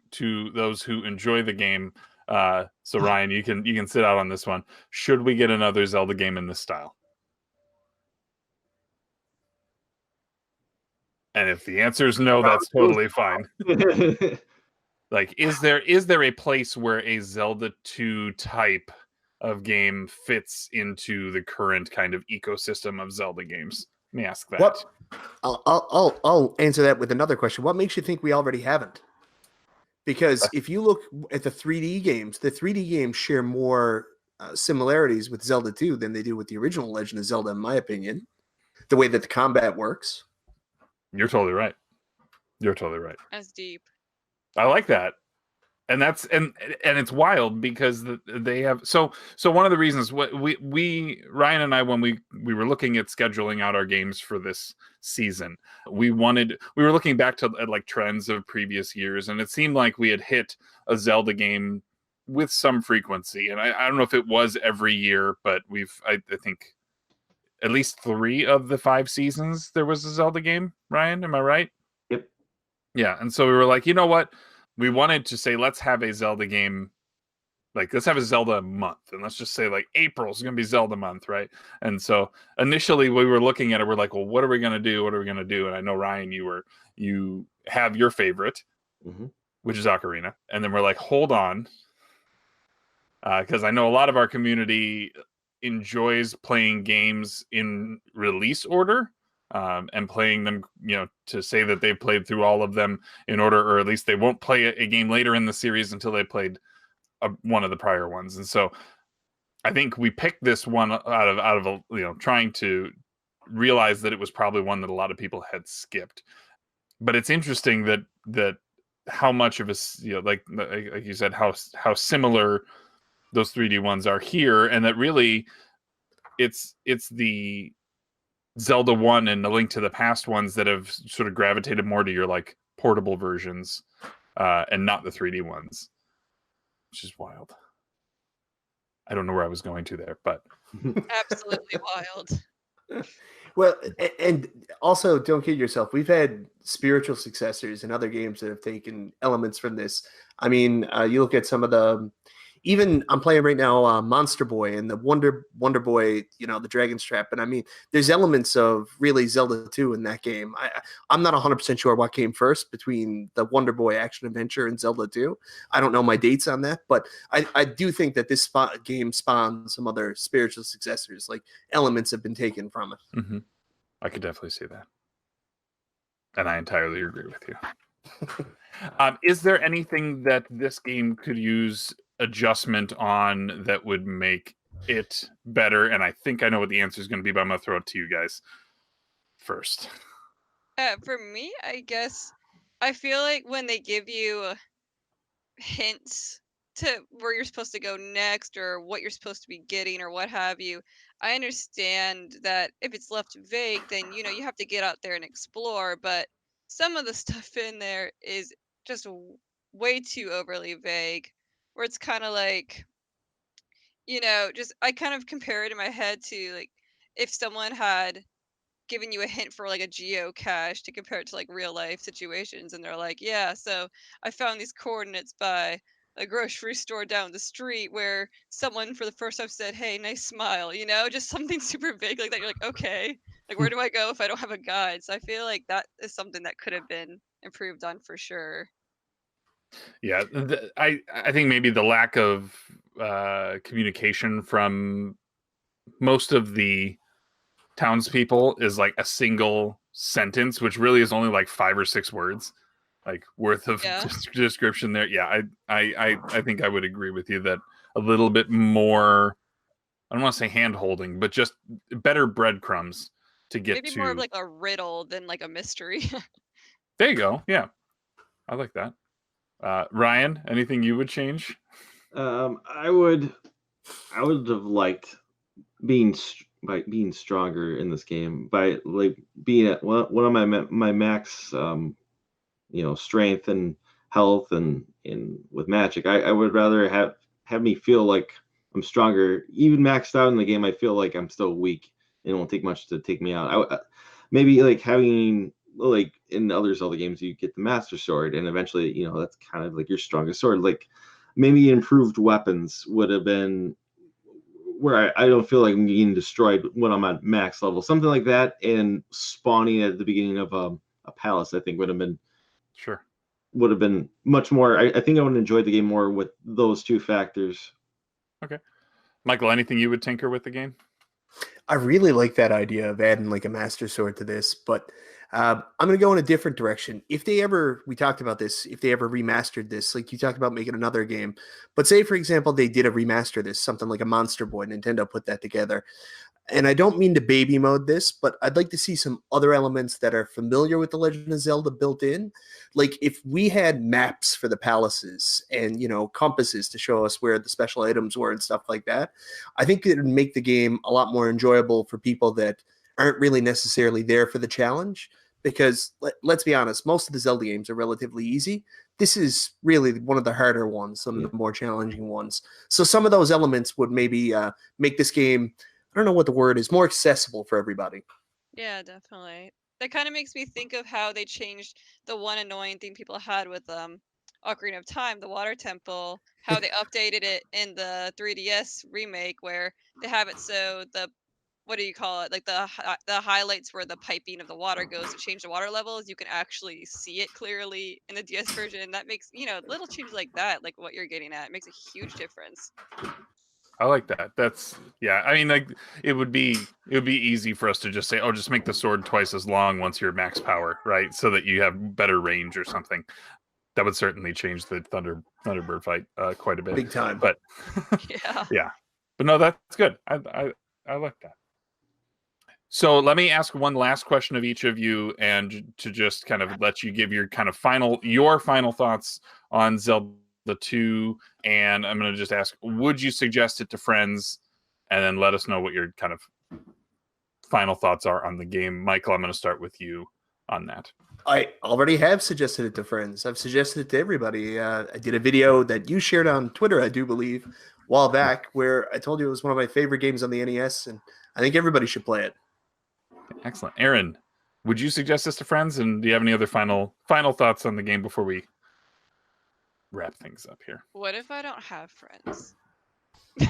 those who enjoy the game. So Ryan, you can sit out on this one. Should we get another Zelda game in this style? And if the answer is no, that's totally fine. Like, is there a place where a Zelda 2 type of game fits into the current kind of ecosystem of Zelda games? Let me ask that. What? I'll answer that with another question. What makes you think we already haven't? Because if you look at the 3D games share more similarities with Zelda 2 than they do with the original Legend of Zelda, in my opinion. The way that the combat works. You're totally right. That's deep. I like that. And that's and it's wild because they have so one of the reasons we Ryan and I, when we were looking at scheduling out our games for this season, we were looking back at like trends of previous years, and it seemed like we had hit a Zelda game with some frequency. And I don't know if it was every year, but I think at least 3 of the 5 seasons there was a Zelda game. Ryan, am I right? Yep. Yeah, and so we were like, you know what? We wanted to say, let's have a Zelda game, like let's have a Zelda month, and let's just say like April's going to be Zelda month, right? And so initially we were looking at it, we're like, well, what are we going to do? And I know, Ryan, you have your favorite, which is Ocarina, and then we're like, hold on, because I know a lot of our community enjoys playing games in release order. And playing them, to say that they've played through all of them in order, or at least they won't play a game later in the series until they played one of the prior ones. And so I think we picked this one out of trying to realize that it was probably one that a lot of people had skipped. But it's interesting that how much of a, like you said, how similar those 3D ones are here, and that really it's the Zelda 1 and the Link to the Past ones that have sort of gravitated more to your like portable versions, and not the 3D ones, which is wild. I don't know where I was going to there, but Absolutely wild. Well, and also don't kid yourself. We've had spiritual successors in other games that have taken elements from this. I mean, you look at some of the, even I'm playing right now Monster Boy and the Wonder Boy, the Dragon's Trap. And I mean, there's elements of really Zelda 2 in that game. I'm not 100% sure what came first between the Wonder Boy action adventure and Zelda 2. I don't know my dates on that, but I do think that this game spawns some other spiritual successors. Like elements have been taken from it. I could definitely see that. And I entirely agree with you. Is there anything that this game could use adjustment on that would make it better? And I think I know what the answer is going to be, but I'm going to throw it to you guys first. For me, I guess I feel like when they give you hints to where you're supposed to go next or what you're supposed to be getting or what have you, I understand that if it's left vague, then you have to get out there and explore. But some of the stuff in there is just way too overly vague, where it's kind of like, just I kind of compare it in my head to like if someone had giving you a hint for like a geocache to compare it to like real life situations, and they're like, yeah, so I found these coordinates by a grocery store down the street where someone for the first time said, hey, nice smile, just something super vague like that. You're like, okay, like where do I go if I don't have a guide? So I feel like that is something that could have been improved on for sure. Yeah, I think maybe the lack of communication from most of the townspeople is like a single sentence, which really is only like 5 or 6 words, like worth of Yeah. description there. Yeah, I think I would agree with you that a little bit more. I don't want to say hand holding, but just better breadcrumbs to get Maybe to. more of like a riddle than like a mystery. There you go. Yeah, I like that. Ryan, anything you would change? I would have liked by being stronger in this game, by like being at one of my max strength and health and with magic. I would rather have me feel like I'm stronger. Even maxed out in the game, I feel like I'm still weak. It won't take much to take me out. Maybe like having, like in other Zelda games, you get the Master Sword, and eventually, that's kind of like your strongest sword. Like maybe improved weapons would have been where I don't feel like I'm getting destroyed when I'm at max level. Something like that, and spawning at the beginning of a palace, I think would have been Sure. Much more. I think I would enjoy the game more with those two factors. Okay. Michael, anything you would tinker with the game? I really like that idea of adding like a Master Sword to this, but I'm going to go in a different direction. If they ever, we talked about this, if they ever remastered this, like you talked about making another game, but say, for example, they did a remaster of this, something like a Monster Boy, Nintendo put that together. And I don't mean to baby mode this, but I'd like to see some other elements that are familiar with The Legend of Zelda built in. Like if we had maps for the palaces and, compasses to show us where the special items were and stuff like that, I think it would make the game a lot more enjoyable for people that aren't really necessarily there for the challenge. Because let's be honest, most of the Zelda games are relatively easy. This is really one of the harder ones, some of the more challenging ones. So some of those elements would maybe make this game, I don't know what the word is, more accessible for everybody. Yeah, definitely. That kind of makes me think of how they changed the one annoying thing people had with Ocarina of Time, the water temple, how they updated it in the 3DS remake where they have it so the what do you call it? Like the highlights where the piping of the water goes to change the water levels, you can actually see it clearly in the DS version. That makes, little changes like that, like what you're getting at, it makes a huge difference. I like that. That's yeah. I mean, like it would be easy for us to just say, oh, just make the sword twice as long once you're max power, right? So that you have better range or something. That would certainly change the Thunderbird fight quite a bit. Big time. But Yeah. yeah. But no, that's good. I like that. So let me ask one last question of each of you, and to just kind of let you give your kind of your final thoughts on Zelda 2. And I'm going to just ask, would you suggest it to friends? And then let us know what your kind of final thoughts are on the game. Michael, I'm going to start with you on that. I already have suggested it to friends. I've suggested it to everybody. I did a video that you shared on Twitter, I do believe, a while back, where I told you it was one of my favorite games on the NES, and I think everybody should play it. Excellent. Erin, would you suggest this to friends? And do you have any other final thoughts on the game before we wrap things up here? What if I don't have friends?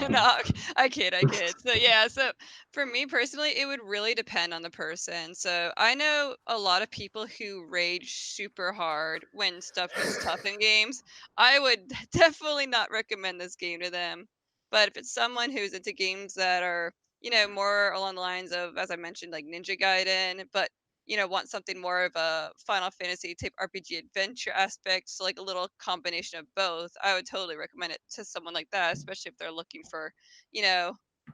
No, I kid. So yeah, so for me personally, it would really depend on the person. So I know a lot of people who rage super hard when stuff gets tough in games. I would definitely not recommend this game to them. But if it's someone who's into games that are, more along the lines of, as I mentioned, like Ninja Gaiden, but want something more of a Final Fantasy type RPG adventure aspect, so like a little combination of both, I would totally recommend it to someone like that, especially if they're looking for,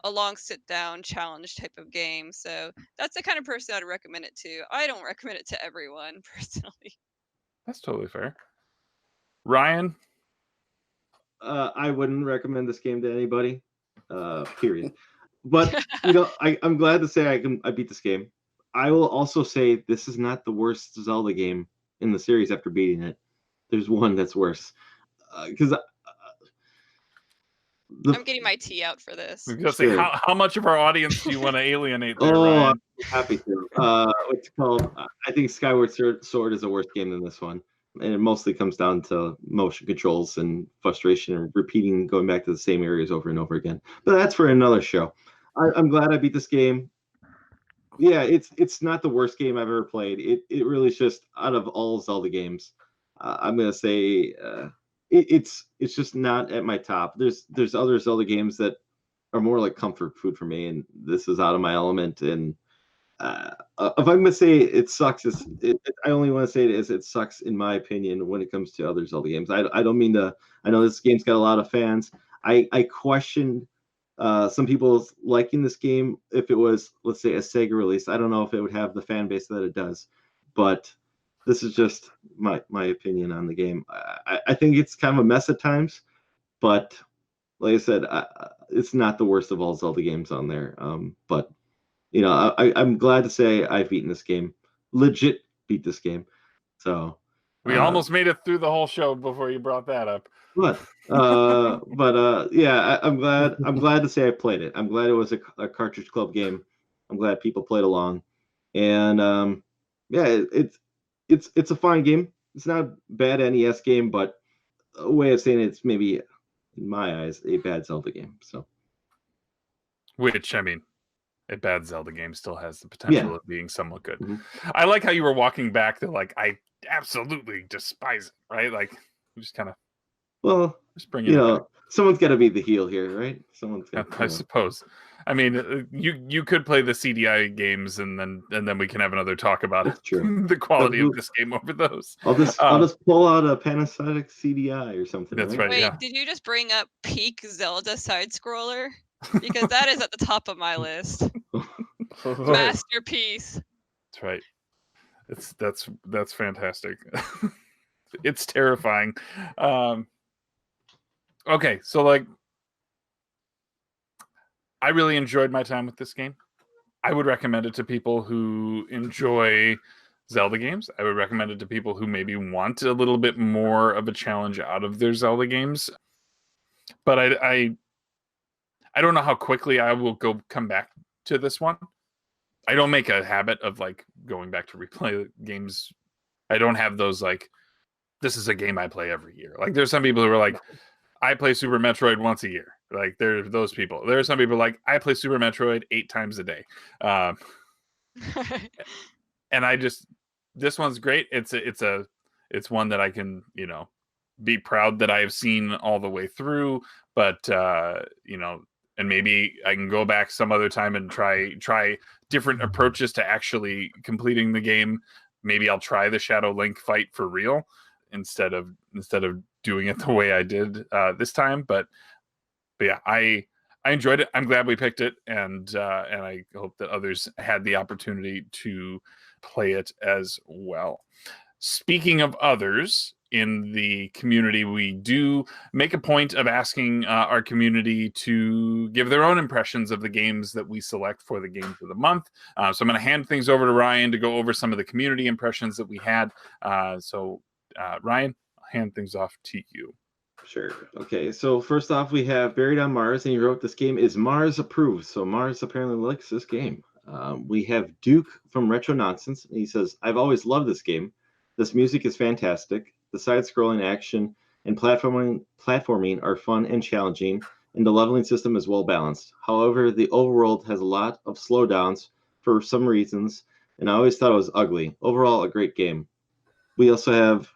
a long sit down challenge type of game. So that's the kind of person I'd recommend it to. I don't recommend it to everyone personally. That's totally fair. Ryan? I wouldn't recommend this game to anybody. Period. But I'm glad to say I beat this game. I will also say this is not the worst Zelda game in the series after beating it. There's one that's worse. Because I'm getting my tea out for this. I was gonna say, how much of our audience do you want to alienate there, Oh, Ryan? I'm happy to. What's it called? I think Skyward Sword is a worse game than this one. And it mostly comes down to motion controls and frustration and repeating, going back to the same areas over and over again. But that's for another show. I'm glad I beat this game. Yeah, it's not the worst game I've ever played. It really is just, out of all Zelda games, I'm gonna say it's just not at my top. There's other Zelda games that are more like comfort food for me, and this is out of my element. And if I'm gonna say it sucks, I only want to say it sucks in my opinion when it comes to other Zelda games. I don't mean to. I know this game's got a lot of fans. I questioned some people liking this game if it was, let's say, a Sega release. I don't know if it would have the fan base that it does, but this is just my opinion on the game. I think it's kind of a mess at times, but like I said, it's not the worst of all Zelda games on there. But I'm glad to say I've beaten this game. Legit beat this game. So we almost made it through the whole show before you brought that up. But yeah, I'm glad to say I played it. I'm glad it was a Cartridge Club game. I'm glad people played along, and yeah, it's a fine game. It's not a bad NES game, but a way of saying it's maybe, in my eyes, a bad Zelda game. So, which, I mean, a bad Zelda game still has the potential of being somewhat good. Mm-hmm. I like how you were walking back to like, I absolutely despise it, right? Like, just kind of. Well, just bring it someone's got to be the heel here, right? Someone's got. I suppose. I mean, you could play the CDI games, and then we can have another talk about the quality of this game over those. I'll just pull out a Panasonic CDI or something. That's right. Wait, did you just bring up peak Zelda side scroller? Because that is at the top of my list. Masterpiece. That's right. That's fantastic. It's terrifying. Okay, so like, I really enjoyed my time with this game. I would recommend it to people who enjoy Zelda games. I would recommend it to people who maybe want a little bit more of a challenge out of their Zelda games. But I don't know how quickly I will come back to this one. I don't make a habit of like going back to replay games. I don't have those like, this is a game I play every year. Like there's some people who are like, I play Super Metroid once a year. Like there are those people. There are some people like, I play Super Metroid 8 times a day. And this one's great. It's one that I can, be proud that I have seen all the way through, but and maybe I can go back some other time and try different approaches to actually completing the game. Maybe I'll try the Shadow Link fight for real instead of doing it the way I did this time. But yeah, I enjoyed it. I'm glad we picked it, and I hope that others had the opportunity to play it as well. Speaking of others in the community, we do make a point of asking our community to give their own impressions of the games that we select for the games of the month. So I'm going to hand things over to Ryan to go over some of the community impressions that we had. So Ryan, I'll hand things off to you. Sure. Okay. So first off, we have Buried on Mars, and he wrote, "This game is Mars approved." So Mars apparently likes this game. We have Duke from Retro Nonsense, and he says, "I've always loved this game. This music is fantastic. The side-scrolling action and platforming are fun and challenging, and the leveling system is well balanced. However, the overworld has a lot of slowdowns for some reasons, and I always thought it was ugly. Overall, a great game." We also have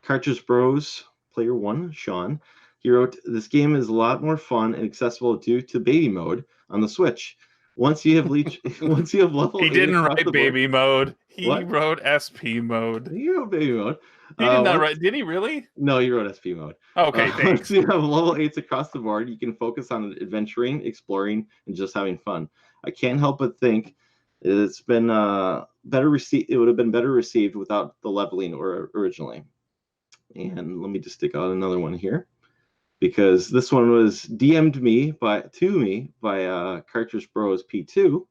Cartridge Bros Player 1, Sean. He wrote, "This game is a lot more fun and accessible due to baby mode on the Switch. once you have once you have level He 8 didn't across write the board, baby mode. He What? wrote SP mode. you know baby mode. He did not Once- write. Did he really? No, you wrote SP mode. Okay, Once thanks. you have level 8s across the board, you can focus on adventuring, exploring, and just having fun. I can't help but think it's been better received. It would have been better received without the leveling or originally. And let me just stick out another one here, because this one was DM'd to me by Cartridge Bros P2.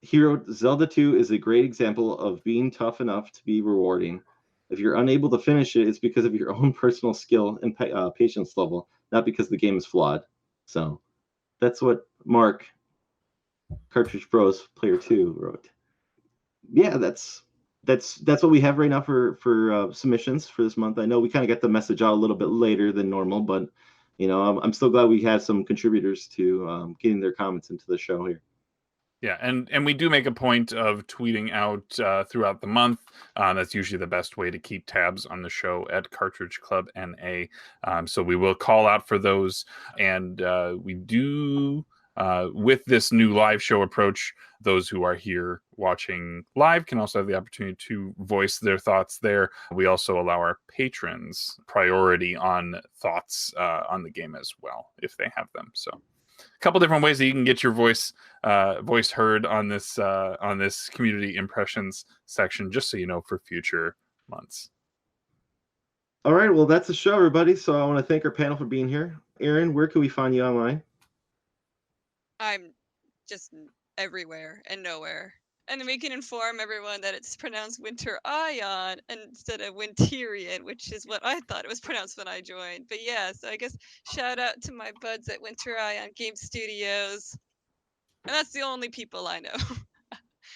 He wrote, Zelda 2 is a great example of being tough enough to be rewarding. If you're unable to finish it, it's because of your own personal skill and patience level, not because the game is flawed. So that's what Mark, Cartridge Bros Player 2, wrote. Yeah, that's what we have right now for submissions for this month. I know we kind of got the message out a little bit later than normal, but I'm still glad we had some contributors to getting their comments into the show here. Yeah, and we do make a point of tweeting out throughout the month. That's usually the best way to keep tabs on the show at Cartridge Club NA. So we will call out for those, and we do. With this new live show approach, those who are here watching live can also have the opportunity to voice their thoughts there. We also allow our patrons priority on thoughts on the game as well, if they have them. So a couple different ways that you can get your voice heard on this community impressions section, just so you know for future months. All right, well, that's the show, everybody. So I want to thank our panel for being here. Erin, where can we find you online? I'm just everywhere and nowhere. And we can inform everyone that it's pronounced Winter Ion instead of Winterion, which is what I thought it was pronounced when I joined. But yeah, so I guess shout out to my buds at Winter Ion Game Studios. And that's the only people I know.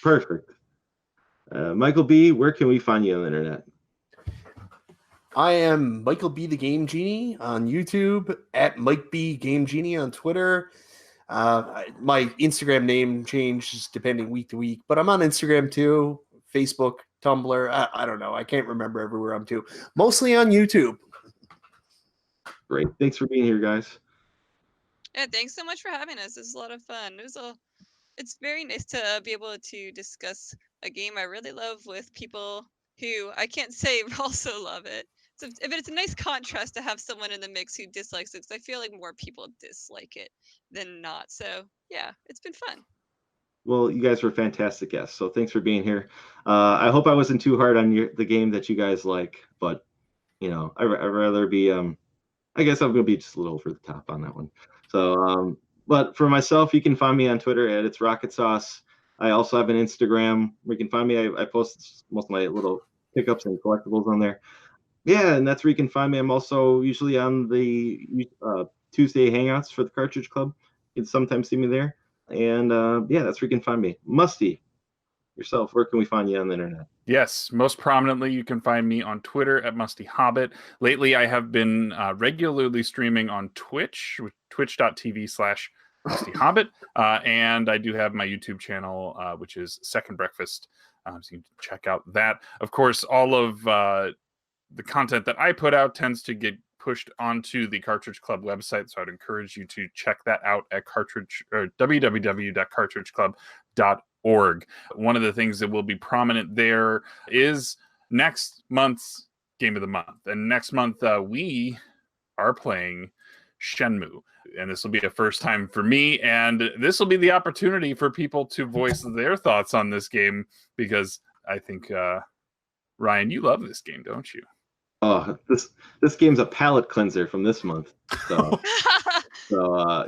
Perfect. Michael B., where can we find you on the internet? I am Michael B. the Game Genie on YouTube, at Mike B. Game Genie on Twitter. My Instagram name changes depending week to week, but I'm on Instagram too, Facebook, Tumblr. I don't know. I can't remember everywhere I'm to. Mostly on YouTube. Great. Thanks for being here, guys. Yeah, thanks so much for having us. It was a lot of fun. It's very nice to be able to discuss a game I really love with people who I can't say also love it. So it's a nice contrast to have someone in the mix who dislikes it, because I feel like more people dislike it than not. So yeah, it's been fun. Well, you guys were fantastic guests, so thanks for being here. I hope I wasn't too hard on the game that you guys like, but I'd rather be. I guess I'm going to be just a little over the top on that one. So, but for myself, you can find me on Twitter at It's Rocket Sauce. I also have an Instagram where you can find me. I post most of my little pickups and collectibles on there. Yeah, and that's where you can find me. I'm also usually on the Tuesday Hangouts for the Cartridge Club. You can sometimes see me there. And yeah, that's where you can find me. Musty, yourself, where can we find you on the internet? Yes, most prominently, you can find me on Twitter at Musty Hobbit. Lately, I have been regularly streaming on Twitch, twitch.tv/Musty Hobbit. And I do have my YouTube channel, which is Second Breakfast. So you can check out that. Of course, all of the content that I put out tends to get pushed onto the Cartridge Club website, so I'd encourage you to check that out at www.cartridgeclub.org. One of the things that will be prominent there is next month's Game of the Month. And next month, we are playing Shenmue. And this will be a first time for me. And this will be the opportunity for people to voice their thoughts on this game, because I think, Ryan, you love this game, don't you? Oh, this game's a palate cleanser from this month. So,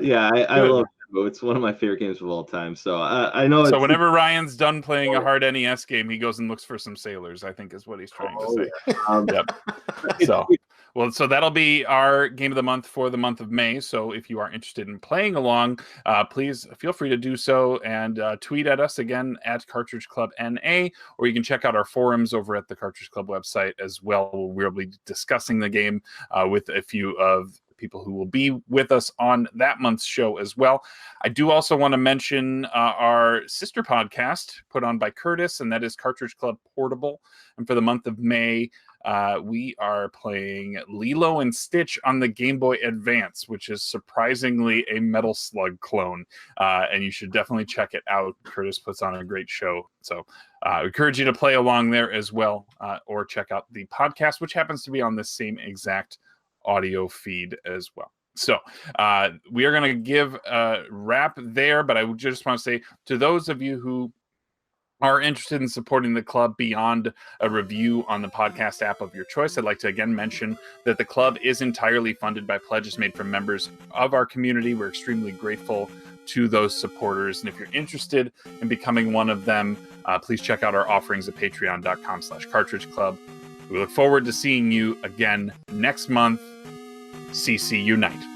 yeah, I love it. It's one of my favorite games of all time. So I know. So whenever Ryan's done playing a hard NES game, he goes and looks for some sailors, I think is what he's trying to say. Yeah. Yep. So that'll be our Game of the Month for the month of May. So if you are interested in playing along, please feel free to do so, and tweet at us again at Cartridge Club NA, or you can check out our forums over at the Cartridge Club website as well. We'll be discussing the game with a few of people who will be with us on that month's show as well. I do also want to mention our sister podcast put on by Curtis, and that is Cartridge Club Portable. And for the month of May, we are playing Lilo and Stitch on the Game Boy Advance, which is surprisingly a Metal Slug clone. And you should definitely check it out. Curtis puts on a great show. So I encourage you to play along there as well, or check out the podcast, which happens to be on the same exact audio feed as well. So we are going to give a wrap there, but I just want to say to those of you who are interested in supporting the club beyond a review on the podcast app of your choice, I'd like to again mention that the club is entirely funded by pledges made from members of our community. We're extremely grateful to those supporters. And if you're interested in becoming one of them, please check out our offerings at patreon.com/Cartridge Club. We look forward to seeing you again next month. CC Unite.